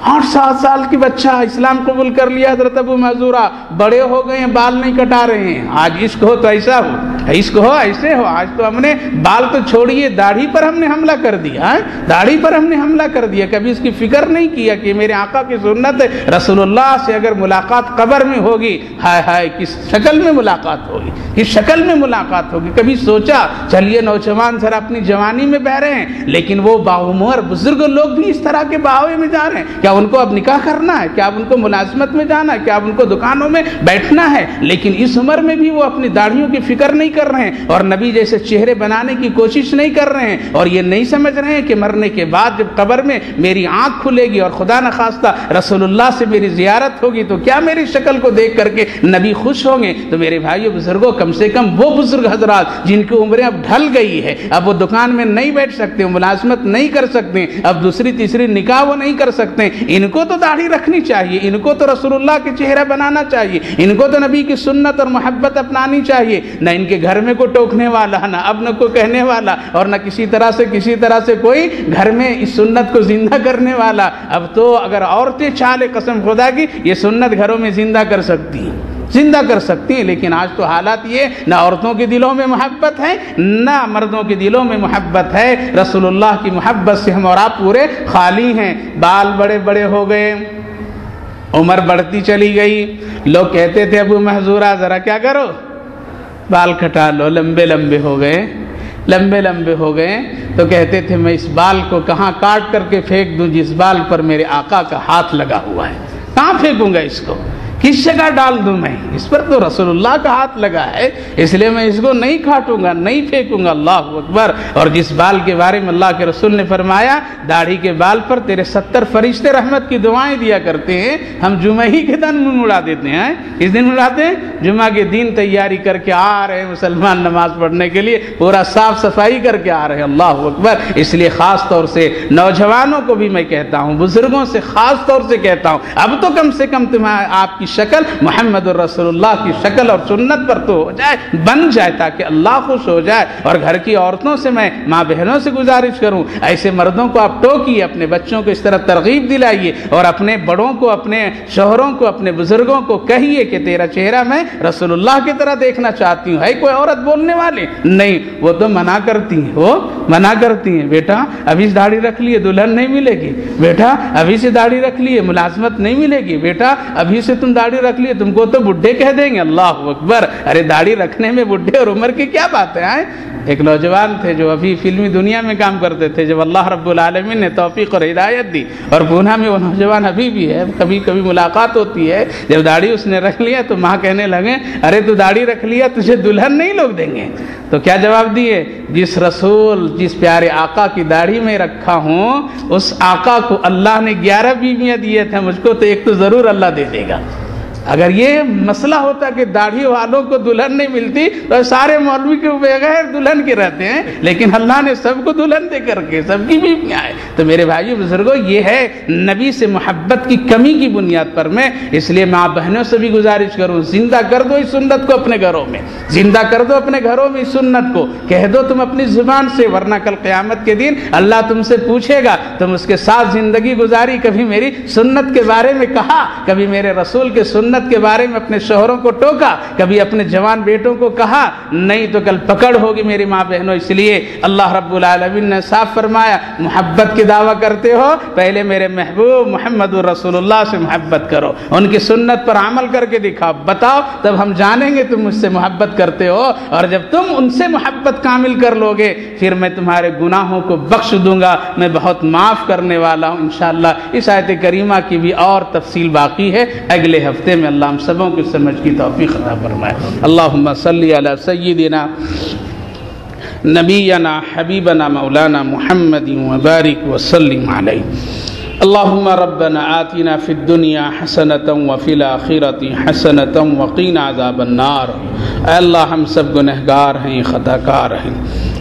8-7 سال کی بچہ اسلام قبول کر لیا حضرت ابو محذورہ، بڑے ہو گئے ہیں، بال نہیں کٹا رہے ہیں۔ آج عشق ہو تو ایسا ہو، عشق ہو ایسے ہو۔ آج تو ہم نے بال تو چھوڑیے، داڑھی پر ہم نے حملہ کر دیا ہے، داڑھی پر ہم نے حملہ کر دیا، کبھی اس کی فکر نہیں کیا کہ میرے آقا کی سنت ہے۔ رسول اللہ سے اگر ملاقات قبر میں ہوگی، ہائے ہائے کس شکل میں ملاقات ہوگی، کس شکل میں ملاقات ہوگی۔ کبھی سوچا؟ چلیے نوجوان ذرا اپنی جوانی میں بہ رہے ہیں، لیکن وہ باعمر بزرگ لوگ بھی اس طرح کے بہاوے میں جا رہے ہیں۔ کیا ان کو اب نکاح کرنا ہے؟ کیا اب ان کو ملازمت میں جانا ہے؟ کیا اب ان کو دکانوں میں بیٹھنا ہے؟ لیکن اس عمر میں بھی وہ اپنی داڑھیوں کی فکر نہیں کر رہے ہیں، اور نبی جیسے چہرے بنانے کی کوشش نہیں کر رہے ہیں، اور یہ نہیں سمجھ رہے ہیں کہ مرنے کے بعد جب قبر میں میری آنکھ کھلے گی اور خدا نخواستہ رسول اللہ سے میری زیارت ہوگی تو کیا میری شکل کو دیکھ کر کے نبی خوش ہوں گے۔ تو میرے بھائیو بزرگوں، کم سے کم وہ بزرگ حضرات جن کی عمریں اب ڈھل گئی ہے، اب وہ دکان میں نہیں بیٹھ سکتے، ملازمت نہیں کر سکتے، اب دوسری تیسری نکاح وہ نہیں کر سکتے، ان کو تو داڑھی رکھنی چاہیے، ان کو تو رسول اللہ کے چہرہ بنانا چاہیے، ان کو تو نبی کی سنت اور محبت اپنانی چاہیے۔ نہ ان کے گھر میں کوئی ٹوکنے والا، نہ اب نہ کوئی کہنے والا، اور نہ کسی طرح سے کوئی گھر میں اس سنت کو زندہ کرنے والا۔ اب تو اگر عورتیں چاہے قسم خدا کی یہ سنت گھروں میں زندہ کر سکتی ہیں، زندہ کر سکتی ہیں، لیکن آج تو حالات یہ، نہ عورتوں کے دلوں میں محبت ہے، نہ مردوں کے دلوں میں محبت ہے۔ رسول اللہ کی محبت سے ہم اور آپ پورے خالی ہیں۔ بال بڑے بڑے ہو گئے، عمر بڑھتی چلی گئی، لوگ کہتے تھے ابو محذورہ ذرا کیا کرو، بال کٹا لو، لمبے لمبے ہو گئے، لمبے لمبے ہو گئے، تو کہتے تھے میں اس بال کو کہاں کاٹ کر کے پھینک دوں جس بال پر میرے آقا کا ہاتھ لگا ہوا ہے، کہاں پھینکوں گا اس کو، کس جگہ ڈال دوں میں؟ اس پر تو رسول اللہ کا ہاتھ لگا ہے، اس لیے میں اس کو نہیں کاٹوں گا، نہیں پھینکوں گا۔ اللہ اکبر۔ اور جس بال کے بارے میں اللہ کے رسول نے فرمایا داڑھی کے بال پر تیرے 70 فرشتے رحمت کی دعائیں دیا کرتے ہیں، ہم جمعہ ہی کے دن منہ اڑا دیتے ہیں۔ کس دن اڑاتے ہیں؟ جمعہ کے دن تیاری کر کے آ رہے ہیں مسلمان نماز پڑھنے کے لیے، پورا صاف صفائی کر کے آ رہے ہیں۔ اللہ اکبر۔ اس لیے خاص طور سے نوجوانوں کو بھی میں کہتا ہوں، بزرگوں سے خاص طور سے کہتا ہوں، اب تو کم سے کم آپ کی شکل محمد الرسول اللہ کی شکل اور سنت پر تو ہو جائے، بن جائے، تاکہ اللہ خوش ہو جائے۔ اور گھر کی عورتوں سے میں ماں بہنوں سے گزارش کروں، ایسے مردوں کو آپ ٹوکیے، اپنے بچوں کو اس طرح ترغیب دلائیے، اور اپنے بڑوں کو، اپنے شوہروں کو، اپنے بزرگوں کو کہیے کہ تیرا چہرہ میں رسول اللہ کی طرح دیکھنا چاہتی ہوں۔ ہے کوئی عورت بولنے والی نہیں، وہ تو منع کرتی ہیں، وہ منع کرتی ہیں، بیٹا ابھی سے داڑھی رکھ لیے دلہن نہیں ملے گی، بیٹا ابھی سے داڑھی رکھ لیے ملازمت نہیں ملے گی، بیٹا ابھی سے تم داڑھی رکھ لیے تم کو تو بڈھے کہہ دیں گے۔ اللہ اکبر۔ ارے داڑھی رکھنے میں بڈھے اور عمر کی کیا بات ہے؟ ایک نوجوان تھے جو ابھی فلمی دنیا میں کام کرتے تھے، جب اللہ رب العالمین نے توفیق اور ہدایت دی، اور پونہ میں وہ نوجوان ابھی بھی ہے، کبھی کبھی ملاقات ہوتی ہے، جب داڑھی اس نے رکھ لیا تو ماں کہنے لگے ارے تو داڑھی رکھ لیا تجھے دلہن نہیں لوگ دیں گے؟ تو کیا جواب دیے؟ جس رسول، جس پیارے آقا کی داڑھی میں رکھا ہوں، اس آقا کو اللہ نے 11 بیویاں دیے تھے، مجھ کو تو ایک تو ضرور اللہ دے دے گا۔ اگر یہ مسئلہ ہوتا کہ داڑھی والوں کو دلہن نہیں ملتی تو سارے مولوی کے بغیر دلہن کے رہتے ہیں، لیکن اللہ نے سب کو دلہن دے کر کے سب کی بیویاں ہیں۔ تو میرے بھائیو بزرگوں، یہ ہے نبی سے محبت کی کمی کی بنیاد پر میں اس لیے ماں بہنوں سے بھی گزارش کروں، زندہ کر دو اس سنت کو اپنے گھروں میں، زندہ کر دو اپنے گھروں میں اس سنت کو، کہہ دو تم اپنی زبان سے، ورنہ کل قیامت کے دن اللہ تم سے پوچھے گا تم اس کے ساتھ زندگی گزاری، کبھی میری سنت کے بارے میں کہا، کبھی میرے رسول کے سنت کے بارے میں اپنے شوہروں کو ٹوکا، کبھی اپنے جوان بیٹوں کو کہا، نہیں تو کل پکڑ ہوگی میری ماں بہنوں۔ اس لیے اللہ رب العالمین نے صاف فرمایا محبت کی دعویٰ کرتے ہو پہلے میرے محبوب محمد رسول اللہ سے محبت کرو، ان کی سنت پر عمل کر کے دکھاؤ، بتاؤ، تب ہم جانیں گے تم مجھ سے محبت کرتے ہو۔ اور جب تم ان سے محبت کامل کر لو گے پھر میں تمہارے گناہوں کو بخش دوں گا، میں بہت معاف کرنے والا ہوں انشاءاللہ۔ اس آیت کریمہ کی بھی اور تفصیل باقی ہے، اگلے ہفتے میں اللہ ہم سبوں کو سمجھ کی توفیق عطا فرمائے۔ اللہم صلی علی سیدنا نبینا حبیبنا مولانا محمد وبارک وسلم علیہ۔ اللہم ربنا آتنا فی الدنیا حسنتا وفی الآخرۃ حسنتا وقینا عذاب النار۔ اے اللہ ہم سب گنہگار ہیں، خطا کار ہیں،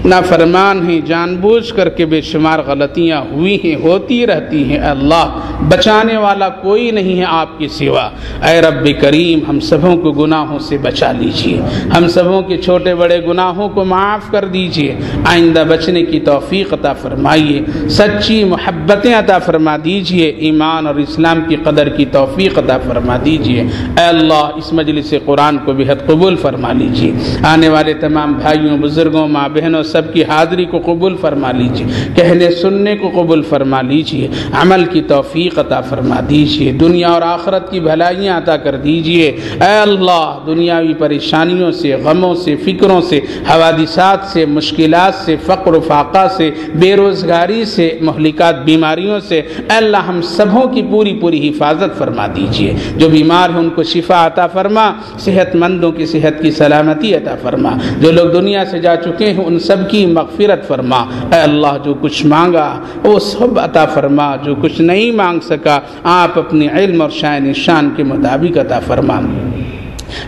نافرمان ہیں، جان بوجھ کر کے بے شمار غلطیاں ہوئی ہیں، ہوتی رہتی ہیں۔ اے اللہ بچانے والا کوئی نہیں ہے آپ کے سوا۔ اے رب کریم ہم سبوں کو گناہوں سے بچا لیجئے، ہم سبوں کے چھوٹے بڑے گناہوں کو معاف کر دیجئے، آئندہ بچنے کی توفیق عطا فرمائیے، سچی محبتیں عطا فرما دیجئے، ایمان اور اسلام کی قدر کی توفیق عطا فرما دیجئے۔ اے اللہ اس مجلس قرآن کو بہت قبول فرما لیجئے، آنے والے تمام بھائیوں بزرگوں ماں بہنوں سب کی حاضری کو قبول فرما لیجئے، کہنے سننے کو قبول فرما لیجئے، عمل کی توفیق عطا فرما دیجئے، دنیا اور آخرت کی بھلائیاں عطا کر دیجئے۔ اے اللہ دنیاوی پریشانیوں سے، غموں سے، فکروں سے، حوادثات سے، مشکلات سے، فقر و فاقہ سے، بے روزگاری سے، مہلکات بیماریوں سے، اے اللہ ہم سبوں کی پوری پوری حفاظت فرما دیجئے، جو بیمار ہیں ان کو شفا عطا فرما، صحت مندوں کی صحت کی سلامتی عطا فرما، جو لوگ دنیا سے جا چکے ہیں ان سب کی مغفرت فرما۔ اے اللہ جو کچھ مانگا وہ سب عطا فرما، جو کچھ نہیں مانگ سکا آپ اپنی علم اور شان شان کے مطابق عطا فرما۔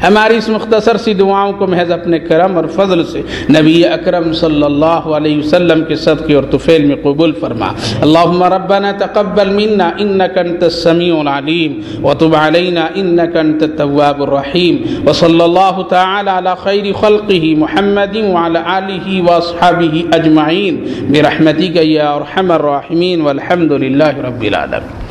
ہماری اس مختصر سی دعاؤں کو محض اپنے کرم اور فضل سے نبی اکرم صلی اللہ علیہ وسلم کے صدقے اور طفیل میں قبول فرما۔ اللہم ربنا تقبل منا انک انت السمیع العلیم وتب علینا انک انت التواب الرحیم، وصلی اللہ تعالی علی خیر خلقہ محمد وعلی آلہ واصحابہ اجمعین برحمتک یا ارحم الراحمین والحمد للہ رب العالمین۔